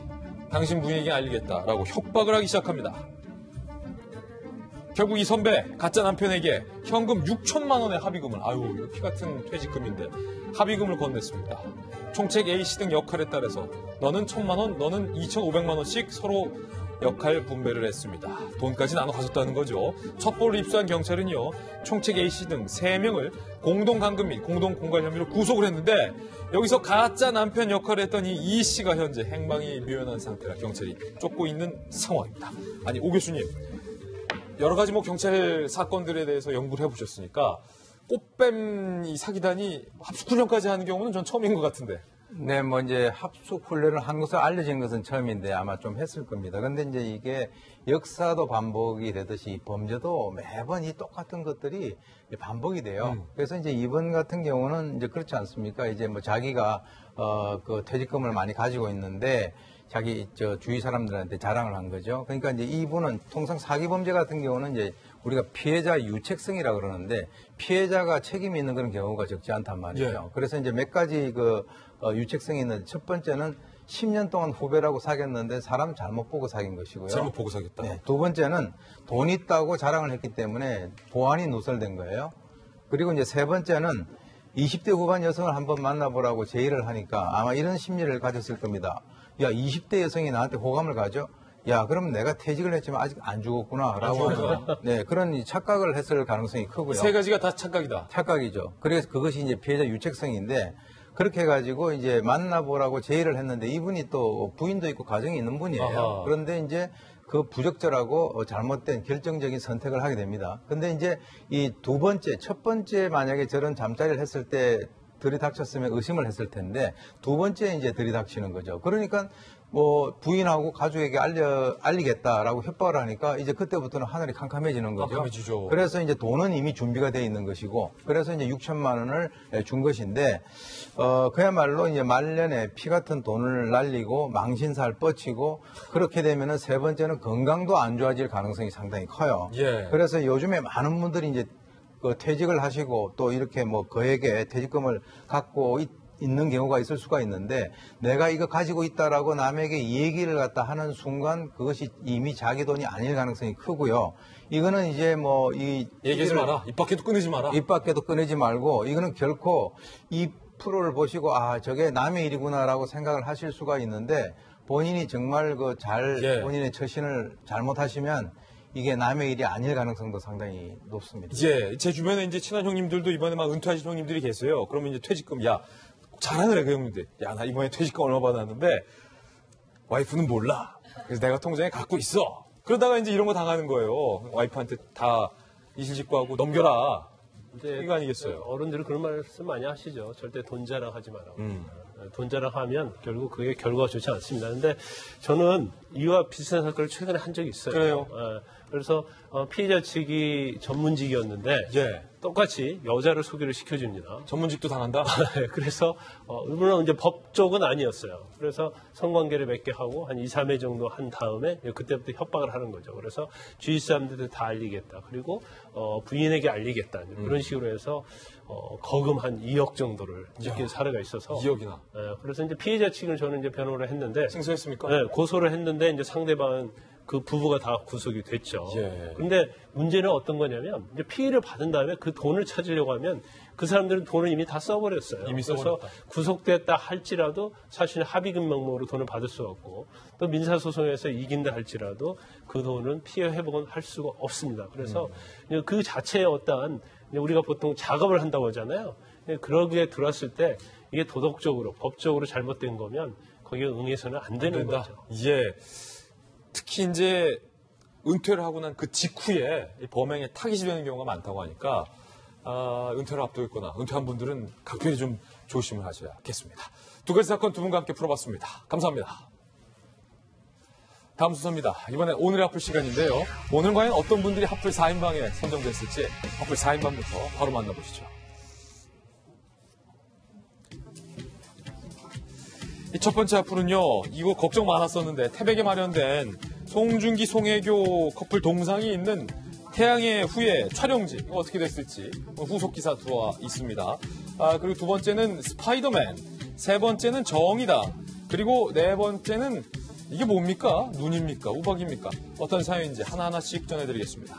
당신 부인에게 알리겠다라고 협박을 하기 시작합니다. 결국 이 선배 가짜 남편에게 현금 6천만 원의 합의금을, 아유 이거 피 같은 퇴직금인데 합의금을 건넸습니다. 총책 A씨 등 역할에 따라서 너는 1,000만 원, 너는 2,500만 원씩 서로 역할 분배를 했습니다. 돈까지 나눠 가졌다는 거죠. 첩보를 입수한 경찰은요, 총책 A씨 등 3명을 공동강금 및 공동공갈 혐의로 구속을 했는데 여기서 가짜 남편 역할을 했던 이 씨가 현재 행방이 묘연한 상태라 경찰이 쫓고 있는 상황입니다. 아니 오 교수님, 여러 가지 경찰 사건들에 대해서 연구를 해보셨으니까 꽃뱀 이 사기단이 합숙훈련까지 하는 경우는 전 처음인 것 같은데. 네, 이제 합숙훈련을 한 것으로 알려진 것은 처음인데 아마 좀 했을 겁니다. 근데 이제 이게 역사도 반복이 되듯이 범죄도 매번 이 똑같은 것들이 반복이 돼요. 그래서 이제 이번 같은 경우는 이제 그렇지 않습니까? 이제 자기가, 그 퇴직금을 많이 가지고 있는데 자기 주위 사람들한테 자랑을 한 거죠. 그러니까 이제 이분은 통상 사기 범죄 같은 경우는 이제 우리가 피해자 유책성이라 그러는데 피해자가 책임이 있는 그런 경우가 적지 않단 말이죠. 예. 그래서 이제 몇 가지 유책성이 있는데 첫 번째는 10년 동안 후배라고 사귀었는데 사람 잘못 보고 사귄 것이고요. 잘못 보고 사귀었다. 네. 두 번째는 돈 있다고 자랑을 했기 때문에 보안이 누설된 거예요. 그리고 이제 세 번째는 20대 후반 여성을 한번 만나보라고 제의를 하니까 아마 이런 심리를 가졌을 겁니다. 야, 20대 여성이 나한테 호감을 가져? 야, 그럼 내가 퇴직을 했지만 아직 안 죽었구나. 라고 하는, 네, 그런 착각을 했을 가능성이 크고요. 세 가지가 다 착각이다. 착각이죠. 그래서 그것이 이제 피해자 유책성인데 그렇게 해가지고 이제 만나보라고 제의를 했는데 이분이 또 부인도 있고 가정이 있는 분이에요. 아하. 그런데 이제 그 부적절하고 잘못된 결정적인 선택을 하게 됩니다. 근데 이제 이 두 번째, 첫 번째 만약에 저런 잠자리를 했을 때 들이닥쳤으면 의심을 했을 텐데 두 번째 이제 들이닥치는 거죠. 그러니까 부인하고 가족에게 알리겠다라고 협박을 하니까 이제 그때부터는 하늘이 캄캄해지는 거죠. 캄캄해지죠. 그래서 이제 돈은 이미 준비가 되어 있는 것이고 그래서 이제 6천만 원을 준 것인데 그야말로 이제 말년에 피 같은 돈을 날리고 망신살 뻗치고 그렇게 되면은 세 번째는 건강도 안 좋아질 가능성이 상당히 커요. 예. 그래서 요즘에 많은 분들이 이제 퇴직을 하시고 또 이렇게 거액의 퇴직금을 갖고 있는 경우가 있을 수가 있는데 내가 이거 가지고 있다라고 남에게 얘기를 갖다 하는 순간 그것이 이미 자기 돈이 아닐 가능성이 크고요. 이거는 이제 얘기하지 마라. 입 밖에도 꺼내지 마라. 입 밖에도 꺼내지 말고 이거는 결코 이 프로를 보시고 저게 남의 일이구나라고 생각을 하실 수가 있는데 본인이 정말 예. 본인의 처신을 잘못하시면 이게 남의 일이 아닐 가능성도 상당히 높습니다. 예, 제 주변에 이제 친한 형님들도 이번에 막 은퇴하신 형님들이 계세요. 그러면 이제 퇴직금, 잘하느래 그 형님들. 나 이번에 퇴직금 얼마 받았는데 와이프는 몰라. 그래서 내가 통장에 갖고 있어. 그러다가 이제 이런 거 당하는 거예요. 와이프한테 다 이실직고하고 넘겨라. 이거 아니겠어요? 어른들은 그런 말씀 많이 하시죠. 절대 돈 자랑하지 마라고. 돈 자랑하면 결국 그게 결과가 좋지 않습니다. 근데 저는 이와 비슷한 사건을 최근에 한 적이 있어요. 그래요? 그래서 피해자 측이 전문직이었는데 똑같이 여자를 소개를 시켜줍니다. 전문직도 당한다? 그래서 물론 이제 법적은 아니었어요. 그래서 성관계를 맺게 하고 한 2, 3회 정도 한 다음에 그때부터 협박을 하는 거죠. 그래서 주위 사람들한테 다 알리겠다. 그리고 부인에게 알리겠다. 그런 식으로 해서 거금 한 2억 정도를 지킨 사례가 있어서 2억이나. 그래서 이제 피해자 측을 저는 이제 변호를 했는데 승소했습니까? 네, 고소를 했는데 이제 상대방은 그 부부가 다 구속이 됐죠. 예. 그런데 문제는 어떤 거냐면 이제 피해를 받은 다음에 그 돈을 찾으려고 하면 그 사람들은 돈을 이미 다 써버렸어요. 이미 그래서 써버렸다. 구속됐다 할지라도 사실 합의금 명목으로 돈을 받을 수가 없고 또 민사소송에서 이긴다 할지라도 그 돈은 피해 회복은 할 수가 없습니다. 그래서 그 자체의 어떠한 우리가 보통 작업을 한다고 하잖아요. 그러기에 들어왔을 때 이게 도덕적으로 법적으로 잘못된 거면 거기에 응해서는 안 되는 거죠. 예. 특히 이제 은퇴를 하고 난 그 직후에 이 범행에 타깃이 되는 경우가 많다고 하니까 은퇴를 앞두고 있거나 은퇴한 분들은 각별히 좀 조심을 하셔야겠습니다. 두 가지 사건 두 분과 함께 풀어봤습니다. 감사합니다. 다음 순서입니다. 이번엔 오늘의 하플 시간인데요. 오늘 과연 어떤 분들이 하플 4인방에 선정됐을지 하플 4인방부터 바로 만나보시죠. 이 첫 번째 하플은요, 이거 걱정 많았었는데 태백에 마련된 송중기, 송혜교 커플 동상이 있는 태양의 후예 촬영지, 이거 어떻게 됐을지 후속 기사 들어와 있습니다. 그리고 두 번째는 스파이더맨, 세 번째는 정이다. 그리고 네 번째는 이게 뭡니까? 눈입니까? 우박입니까? 어떤 사연인지 하나하나씩 전해드리겠습니다.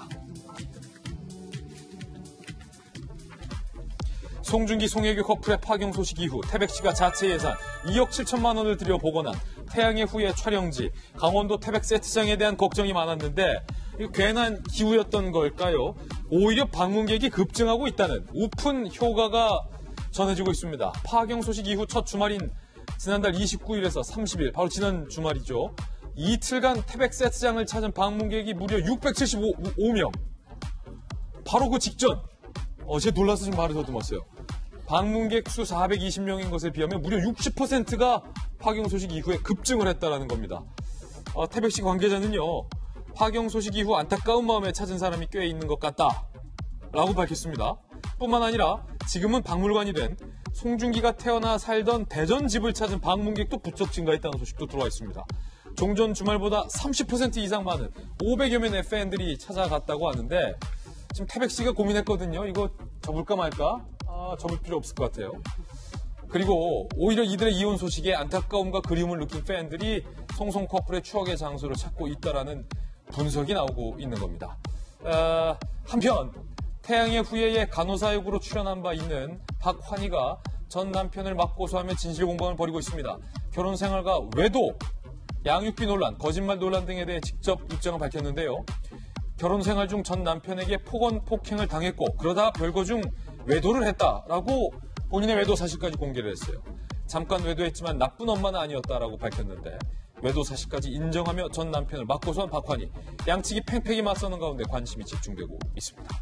송중기, 송혜교 커플의 파경 소식 이후 태백시가 자체 예산 2억 7천만 원을 들여 복원한 태양의 후예 촬영지 강원도 태백 세트장에 대한 걱정이 많았는데 이거 괜한 기우였던 걸까요? 오히려 방문객이 급증하고 있다는 우픈 효과가 전해지고 있습니다. 파경 소식 이후 첫 주말인 지난달 29일에서 30일, 바로 지난 주말이죠. 이틀간 태백 세트장을 찾은 방문객이 무려 675명. 바로 그 직전. 제가 놀라서 지금 말을 더듬었어요. 방문객 수 420명인 것에 비하면 무려 60%가 파경 소식 이후에 급증을 했다는 겁니다. 태백시 관계자는요. 파경 소식 이후 안타까운 마음에 찾은 사람이 꽤 있는 것 같다 라고 밝혔습니다. 뿐만 아니라 지금은 박물관이 된 송중기가 태어나 살던 대전 집을 찾은 방문객도 부쩍 증가했다는 소식도 들어와 있습니다. 종전 주말보다 30% 이상 많은 500여 명의 팬들이 찾아갔다고 하는데 지금 태백시가 고민했거든요. 이거 접을까 말까? 접을 필요 없을 것 같아요. 그리고 오히려 이들의 이혼 소식에 안타까움과 그리움을 느낀 팬들이 송송 커플의 추억의 장소를 찾고 있다라는 분석이 나오고 있는 겁니다. 한편 태양의 후예에 간호사 역으로 출연한 바 있는 박환희가 전 남편을 맞고소하며 진실 공방을 벌이고 있습니다. 결혼 생활과 외도, 양육비 논란, 거짓말 논란 등에 대해 직접 입장을 밝혔는데요. 결혼 생활 중 전 남편에게 폭행을 당했고 그러다 별거 중 외도를 했다라고 본인의 외도 사실까지 공개를 했어요. 잠깐 외도했지만 나쁜 엄마는 아니었다라고 밝혔는데 외도 사실까지 인정하며 전 남편을 맞고소한 박환희. 양측이 팽팽히 맞서는 가운데 관심이 집중되고 있습니다.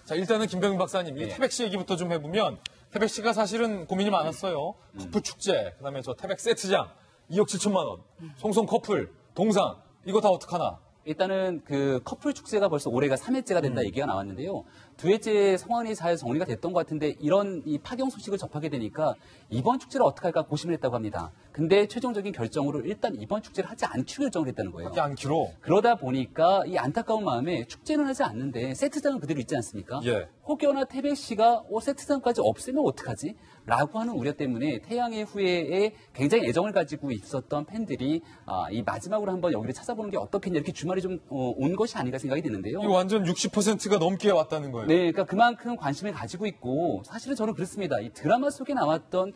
자, 일단은 김병민 박사님, 이 태백시 얘기부터 좀 해보면 태백시가 사실은 고민이 많았어요. 커플 축제, 그다음에 저 태백 세트장, 2억 7천만 원, 송송 커플, 동상, 이거 다 어떡하나? 일단은 그 커플 축제가 벌써 올해가 3회째가 된다 얘기가 나왔는데요. 두 해째 상황이 잘 정리가 됐던 것 같은데 이런 이 파경 소식을 접하게 되니까 이번 축제를 어떻게 할까 고심을 했다고 합니다. 근데 최종적인 결정으로 일단 이번 축제를 하지 않기로 결정을 했다는 거예요. 하지 않기로? 그러다 보니까 이 안타까운 마음에 축제는 하지 않는데 세트장은 그대로 있지 않습니까? 예. 혹여나 태백시가 세트장까지 없애면 어떡하지? 라고 하는 우려 때문에 태양의 후예에 굉장히 애정을 가지고 있었던 팬들이 이 마지막으로 한번 여기를 찾아보는 게 어떻겠냐 이렇게 주말이 좀 온 것이 아닌가 생각이 드는데요. 이거 완전 60%가 넘게 왔다는 거예요. 네, 그러니까 그만큼 관심을 가지고 있고 사실은 저는 그렇습니다. 이 드라마 속에 나왔던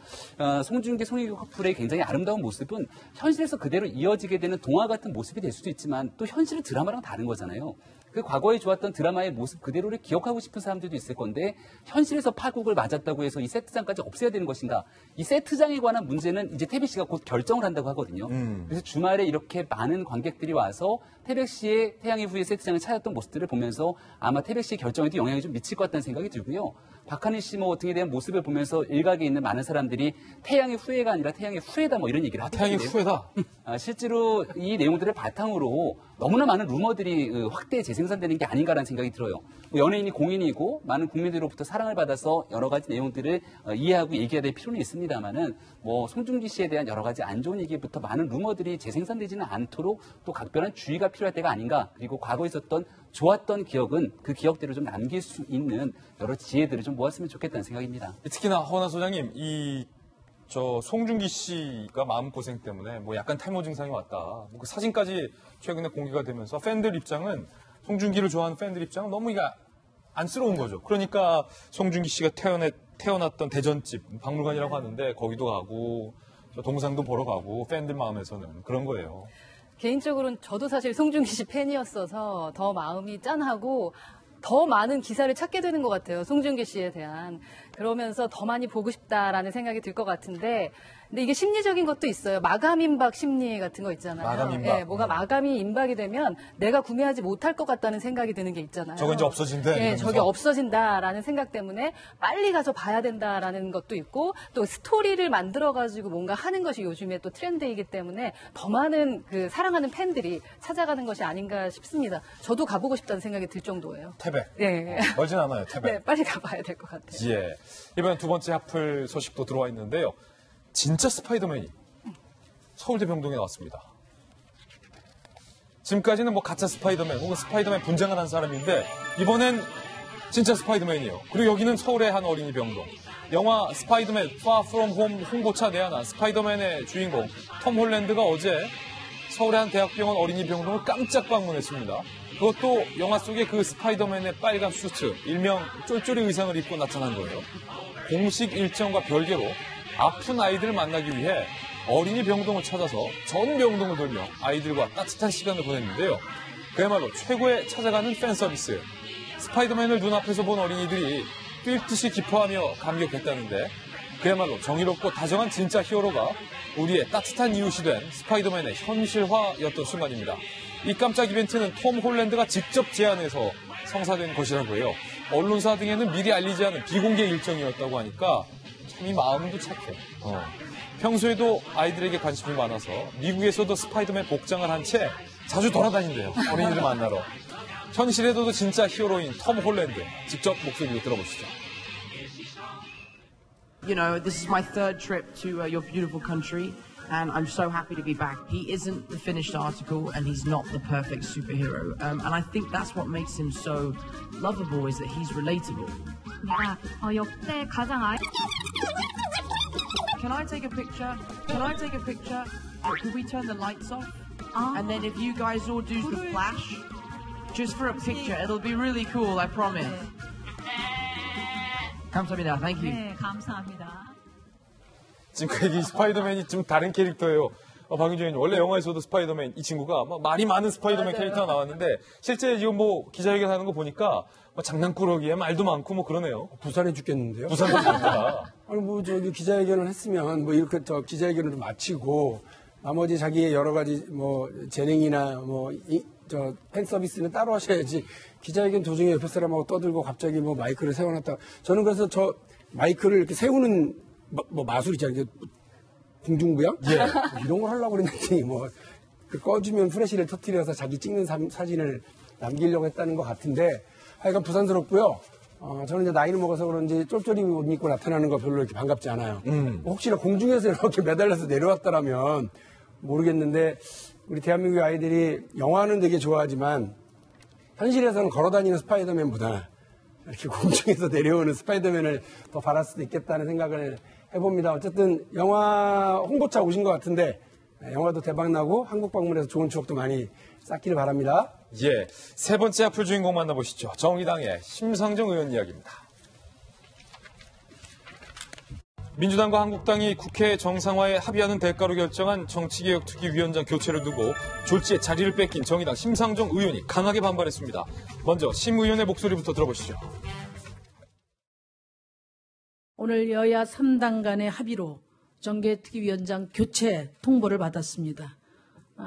송중기, 송혜교 커플의 굉장히 아름다운 모습은 현실에서 그대로 이어지게 되는 동화 같은 모습이 될 수도 있지만 또 현실은 드라마랑 다른 거잖아요. 그 과거에 좋았던 드라마의 모습 그대로를 기억하고 싶은 사람들도 있을 건데 현실에서 파국을 맞았다고 해서 이 세트장까지 없애야 되는 것인가? 이 세트장에 관한 문제는 이제 태백시가 곧 결정을 한다고 하거든요. 그래서 주말에 이렇게 많은 관객들이 와서 태백시의 태양의 후예 세트장을 찾았던 모습들을 보면서 아마 태백시의 결정에도 영향이 좀 미칠 것 같다는 생각이 들고요. 박한희 씨 등에 대한 모습을 보면서 일각에 있는 많은 사람들이 태양의 후예가 아니라 태양의 후예다 이런 얘기를 하더라고요. 태양의 후예다? 실제로 이 내용들을 바탕으로 너무나 많은 루머들이 확대 재생산되는 게 아닌가라는 생각이 들어요. 연예인이 공인이고 많은 국민들로부터 사랑을 받아서 여러 가지 내용들을 이해하고 얘기해야 될 필요는 있습니다만은 송중기 씨에 대한 여러 가지 안 좋은 얘기부터 많은 루머들이 재생산되지는 않도록 또 각별한 주의가 필요할 때가 아닌가. 그리고 과거에 있었던 좋았던 기억은 그 기억대로 좀 남길 수 있는 여러 지혜들을 좀 모았으면 좋겠다는 생각입니다. 특히나 허나 소장님, 송중기 씨가 마음고생 때문에 약간 탈모 증상이 왔다. 그 사진까지 최근에 공개가 되면서 팬들 입장은 송중기를 좋아하는 팬들 입장은 너무 안쓰러운 거죠. 그러니까 송중기 씨가 태어났던 대전집 박물관이라고 하는데 거기도 가고 동상도 보러 가고 팬들 마음에서는 그런 거예요. 개인적으로는 저도 사실 송중기 씨 팬이었어서 더 마음이 짠하고 더 많은 기사를 찾게 되는 것 같아요. 송중기 씨에 대한. 그러면서 더 많이 보고 싶다라는 생각이 들 것 같은데 근데 이게 심리적인 것도 있어요. 마감 임박 심리 같은 거 있잖아요. 마감 임박. 예, 뭐가 마감이 임박이 되면 내가 구매하지 못할 것 같다는 생각이 드는 게 있잖아요. 저거 이제 없어진대. 예, 저게 없어진다라는 생각 때문에 빨리 가서 봐야 된다라는 것도 있고 또 스토리를 만들어가지고 뭔가 하는 것이 요즘에 또 트렌드이기 때문에 더 많은 그 사랑하는 팬들이 찾아가는 것이 아닌가 싶습니다. 저도 가보고 싶다는 생각이 들 정도예요. 태백. 예. 멀진 않아요, 태백. 네, 빨리 가봐야 될 것 같아요. 예. 이번엔 두 번째 하플 소식도 들어와 있는데요. 진짜 스파이더맨이 서울대 병동에 나왔습니다. 지금까지는 가짜 스파이더맨 혹은 스파이더맨 분장을 한 사람인데 이번엔 진짜 스파이더맨이요. 그리고 여기는 서울의 한 어린이 병동. 영화 스파이더맨 Far From Home 홍보차 내한한 스파이더맨의 주인공 톰 홀랜드가 어제 서울의 한 대학병원 어린이 병동을 깜짝 방문했습니다. 그것도 영화 속의 그 스파이더맨의 빨간 수트, 일명 쫄쫄이 의상을 입고 나타난 거예요. 공식 일정과 별개로 아픈 아이들을 만나기 위해 어린이 병동을 찾아서 전 병동을 돌며 아이들과 따뜻한 시간을 보냈는데요. 그야말로 최고의 찾아가는 팬 서비스. 스파이더맨을 눈앞에서 본 어린이들이 뛸 듯이 기뻐하며 감격했다는데 그야말로 정의롭고 다정한 진짜 히어로가 우리의 따뜻한 이웃이 된 스파이더맨의 현실화였던 순간입니다. 이 깜짝 이벤트는 톰 홀랜드가 직접 제안해서 성사된 것이라고 해요. 언론사 등에는 미리 알리지 않은 비공개 일정이었다고 하니까 참 이 마음도 착해. 평소에도 아이들에게 관심이 많아서 미국에서도 스파이더맨 복장을 한 채 자주 돌아다닌대요. 어린이들 만나러. 현실에도 진짜 히어로인 톰 홀랜드 직접 목소리로 들어보시죠. You know, this is my third trip to your beautiful country, and I'm so happy to be back. He isn't the finished article, and he's not the perfect superhero. And I think that's what makes him so lovable, is that he's relatable. 역대 가장 Can I take a picture? Can I take a picture? Could we turn the lights off? And then if you guys all do the flash, just for a picture, it'll be really cool, I promise. 감사합니다. Thank you. 네, 감사합니다. 지금까지 이 스파이더맨이 좀 다른 캐릭터예요. 박윤정 의원님, 원래 영화에서도 스파이더맨, 이 친구가 말이 많은 스파이더맨 캐릭터가 나왔는데, 실제 지금 기자회견 하는 거 보니까, 장난꾸러기에 말도 많고 그러네요. 부산해 죽겠는데요? 부산해 죽겠다. 아니, 기자회견을 했으면, 이렇게 기자회견을 마치고, 나머지 자기의 여러 가지, 재능이나, 팬 서비스는 따로 하셔야지, 기자회견 도중에 옆에 사람하고 떠들고 갑자기 마이크를 세워놨다. 저는 그래서 마이크를 이렇게 세우는, 마술 있잖아요. 공중부양? 예. 이런 걸 하려고 그랬는지, 꺼주면 프레시를 터뜨려서 자기 찍는 사진을 남기려고 했다는 것 같은데, 하여간 부산스럽고요. 저는 이제 나이를 먹어서 그런지 쫄쫄이 옷 입고 나타나는 거 별로 이렇게 반갑지 않아요. 혹시나 공중에서 이렇게 매달려서 내려왔더라면 모르겠는데, 우리 대한민국 아이들이 영화는 되게 좋아하지만, 현실에서는 걸어다니는 스파이더맨보다 이렇게 공중에서 내려오는 스파이더맨을 더 바랄 수도 있겠다는 생각을 해봅니다. 어쨌든 영화 홍보차 오신 것 같은데 영화도 대박나고 한국 방문해서 좋은 추억도 많이 쌓기를 바랍니다. 예, 세 번째 앞을 주인공 만나보시죠. 정의당의 심상정 의원 이야기입니다. 민주당과 한국당이 국회 정상화에 합의하는 대가로 결정한 정치개혁특위위원장 교체를 두고 졸지에 자리를 뺏긴 정의당 심상정 의원이 강하게 반발했습니다. 먼저 심 의원의 목소리부터 들어보시죠. 오늘 여야 3당 간의 합의로 정개특위위원장 교체 통보를 받았습니다.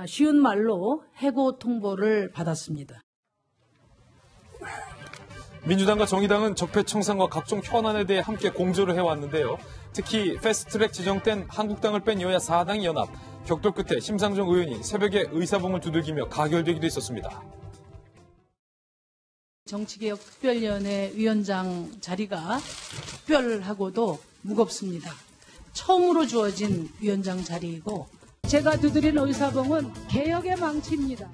쉬운 말로 해고 통보를 받았습니다. 민주당과 정의당은 적폐청산과 각종 현안에 대해 함께 공조를 해왔는데요. 특히 패스트트랙 지정된 한국당을 뺀 여야 4당이 연합, 격돌 끝에 심상정 의원이 새벽에 의사봉을 두들기며 가결되기도 했었습니다. 정치개혁특별위원회 위원장 자리가 특별하고도 무겁습니다. 처음으로 주어진 위원장 자리이고 제가 두드린 의사봉은 개혁의 망치입니다.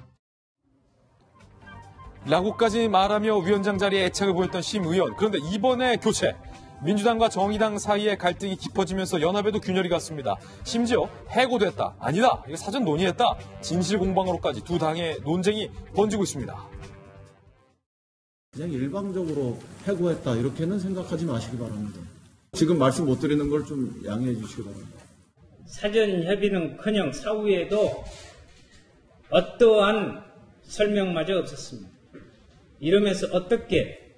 라고까지 말하며 위원장 자리에 애착을 보였던 심 의원. 그런데 이번에 교체. 민주당과 정의당 사이의 갈등이 깊어지면서 연합에도 균열이 갔습니다. 심지어 해고됐다. 아니다. 이거 사전 논의했다. 진실 공방으로까지 두 당의 논쟁이 번지고 있습니다. 그냥 일방적으로 해고했다. 이렇게는 생각하지 마시기 바랍니다. 지금 말씀 못 드리는 걸 좀 양해해 주시기 바랍니다. 사전 협의는커녕 사후에도 어떠한 설명마저 없었습니다. 이러면서 어떻게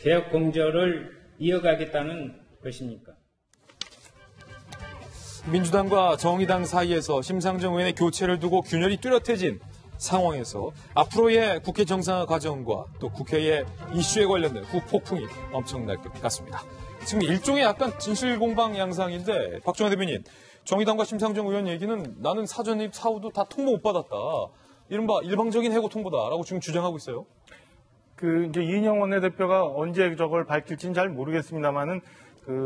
개혁 공조를 이어가겠다는 것입니까? 민주당과 정의당 사이에서 심상정 의원의 교체를 두고 균열이 뚜렷해진 상황에서 앞으로의 국회 정상화 과정과 또 국회의 이슈에 관련된 후폭풍이 엄청날 것 같습니다. 지금 일종의 약간 진실공방 양상인데 박종환 대변인, 정의당과 심상정 의원 얘기는 나는 사전입 사후도 다 통보 못 받았다. 이른바 일방적인 해고 통보다라고 지금 주장하고 있어요. 이제 이인영 원내대표가 언제 저걸 밝힐지는 잘 모르겠습니다만은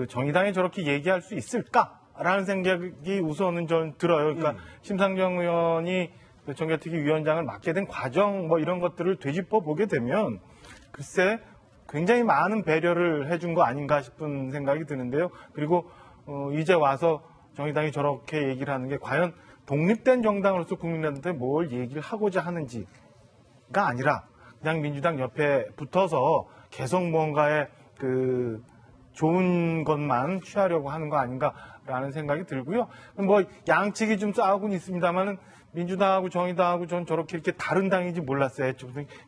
정의당이 저렇게 얘기할 수 있을까라는 생각이 우선은 전 들어요. 그러니까 심상정 의원이 정개특위 위원장을 맡게 된 과정 이런 것들을 되짚어 보게 되면 글쎄 굉장히 많은 배려를 해준 거 아닌가 싶은 생각이 드는데요. 그리고 이제 와서 정의당이 저렇게 얘기를 하는 게 과연 독립된 정당으로서 국민들한테 뭘 얘기를 하고자 하는지가 아니라 그냥 민주당 옆에 붙어서 계속 뭔가의 그 좋은 것만 취하려고 하는 거 아닌가라는 생각이 들고요. 뭐 양측이 좀 싸우고는 있습니다만은 민주당하고 정의당하고 전 저렇게 이렇게 다른 당인지 몰랐어요.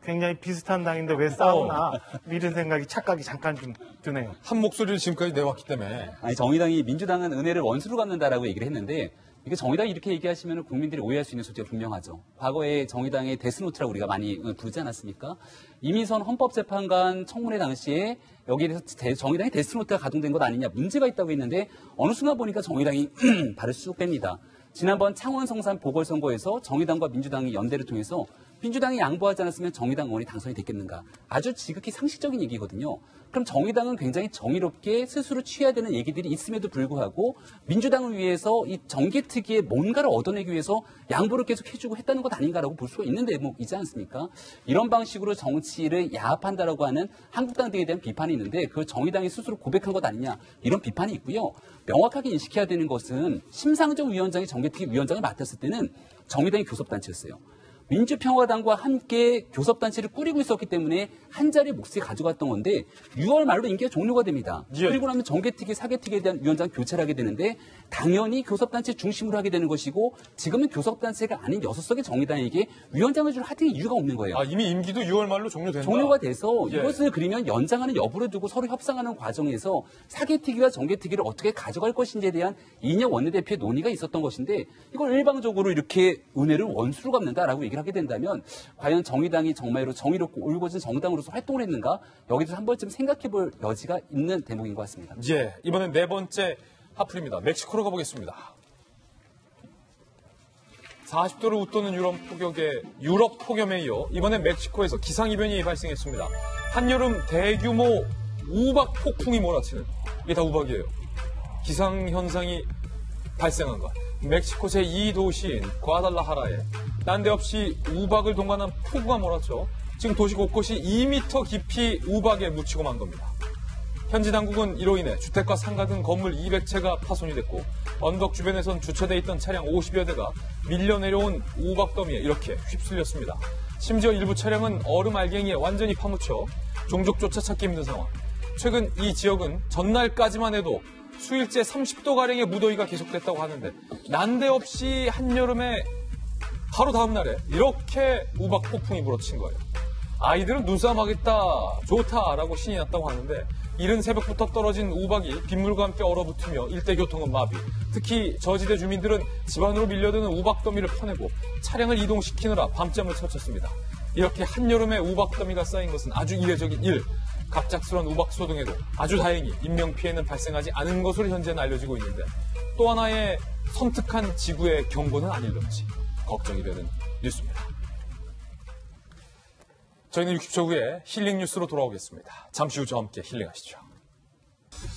굉장히 비슷한 당인데 왜 싸우나 이런 생각이 착각이 잠깐 좀 드네요. 한 목소리를 지금까지 내왔기 때문에. 아니 정의당이 민주당은 은혜를 원수로 갚는다라고 얘기를 했는데 이게 정의당이 이렇게 얘기하시면 국민들이 오해할 수 있는 소지가 분명하죠. 과거에 정의당의 데스노트라고 우리가 많이 부르지 않았습니까? 이민선 헌법재판관 청문회 당시에 여기에 대해서 정의당의 데스노트가 가동된 것 아니냐 문제가 있다고 했는데 어느 순간 보니까 정의당이 발을 쑥 뺍니다. 지난번 창원 성산 보궐선거에서 정의당과 민주당이 연대를 통해서 민주당이 양보하지 않았으면 정의당 의원이 당선이 됐겠는가. 아주 지극히 상식적인 얘기거든요. 그럼 정의당은 굉장히 정의롭게 스스로 취해야 되는 얘기들이 있음에도 불구하고 민주당을 위해서 이 정계특위에 뭔가를 얻어내기 위해서 양보를 계속 해주고 했다는 것 아닌가라고 볼 수가 있는 대목이지 않습니까? 이런 방식으로 정치를 야합한다라고 하는 한국당 등에 대한 비판이 있는데 그걸 정의당이 스스로 고백한 것 아니냐 이런 비판이 있고요. 명확하게 인식해야 되는 것은 심상정 위원장이 정계특위 위원장을 맡았을 때는 정의당이 교섭단체였어요. 민주평화당과 함께 교섭단체를 꾸리고 있었기 때문에 한 자리 몫을 가져갔던 건데 6월 말로 임기가 종료가 됩니다. 예. 그리고 나면 정계특위, 사개특위에 대한 위원장 교체를 하게 되는데 당연히 교섭단체 중심으로 하게 되는 것이고 지금은 교섭단체가 아닌 6석의 정의당에게 위원장을 줄 하등의 이유가 없는 거예요. 아, 이미 임기도 6월 말로 종료된다. 종료가 돼서 예. 이것을 그러면 연장하는 여부를 두고 서로 협상하는 과정에서 사개특위와 정계특위를 어떻게 가져갈 것인지에 대한 이인영 원내대표의 논의가 있었던 것인데 이걸 일방적으로 이렇게 은혜를 원수로 갚는다라고 얘기를 하게 된다면 과연 정의당이 정말로 정의롭고 올곧은 정당으로서 활동을 했는가 여기서 한 번쯤 생각해 볼 여지가 있는 대목인 것 같습니다. 예, 이번엔 네 번째 하플입니다. 멕시코로 가보겠습니다. 40도를 웃도는 유럽 폭염에 이어 이번엔 멕시코에서 기상이변이 발생했습니다. 한여름 대규모 우박 폭풍이 몰아치는 이게 다 우박이에요. 기상현상이 발생한 것. 멕시코 제2도시인 과달라하라에 난데없이 우박을 동반한 폭우가 몰아쳐 지금 도시 곳곳이 2m 깊이 우박에 묻히고 만 겁니다. 현지 당국은 이로 인해 주택과 상가 등 건물 200채가 파손이 됐고 언덕 주변에선 주차돼 있던 차량 50여 대가 밀려 내려온 우박 더미에 이렇게 휩쓸렸습니다. 심지어 일부 차량은 얼음 알갱이에 완전히 파묻혀 종족조차 찾기 힘든 상황. 최근 이 지역은 전날까지만 해도 수일째 30도가량의 무더위가 계속됐다고 하는데 난데없이 한여름에 바로 다음 날에 이렇게 우박 폭풍이 불어친 거예요. 아이들은 눈싸움 하겠다, 좋다라고 신이 났다고 하는데 이른 새벽부터 떨어진 우박이 빗물과 함께 얼어붙으며 일대 교통은 마비. 특히 저지대 주민들은 집 안으로 밀려드는 우박 더미를 퍼내고 차량을 이동시키느라 밤잠을 설쳤습니다. 이렇게 한여름에 우박 더미가 쌓인 것은 아주 이례적인 일. 갑작스러운 우박 소동에도 아주 다행히 인명피해는 발생하지 않은 것으로 현재는 알려지고 있는데 또 하나의 섬뜩한 지구의 경고는 아닐런지 걱정이 되는 뉴스입니다. 저희는 60초 후에 힐링 뉴스로 돌아오겠습니다. 잠시 후 저와 함께 힐링하시죠.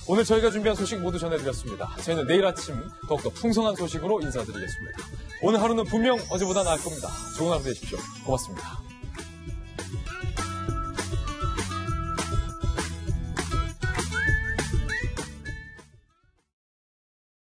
오늘 저희가 준비한 소식 모두 전해드렸습니다. 저희는 내일 아침 더욱더 풍성한 소식으로 인사드리겠습니다. 오늘 하루는 분명 어제보다 나을 겁니다. 좋은 하루 되십시오. 고맙습니다.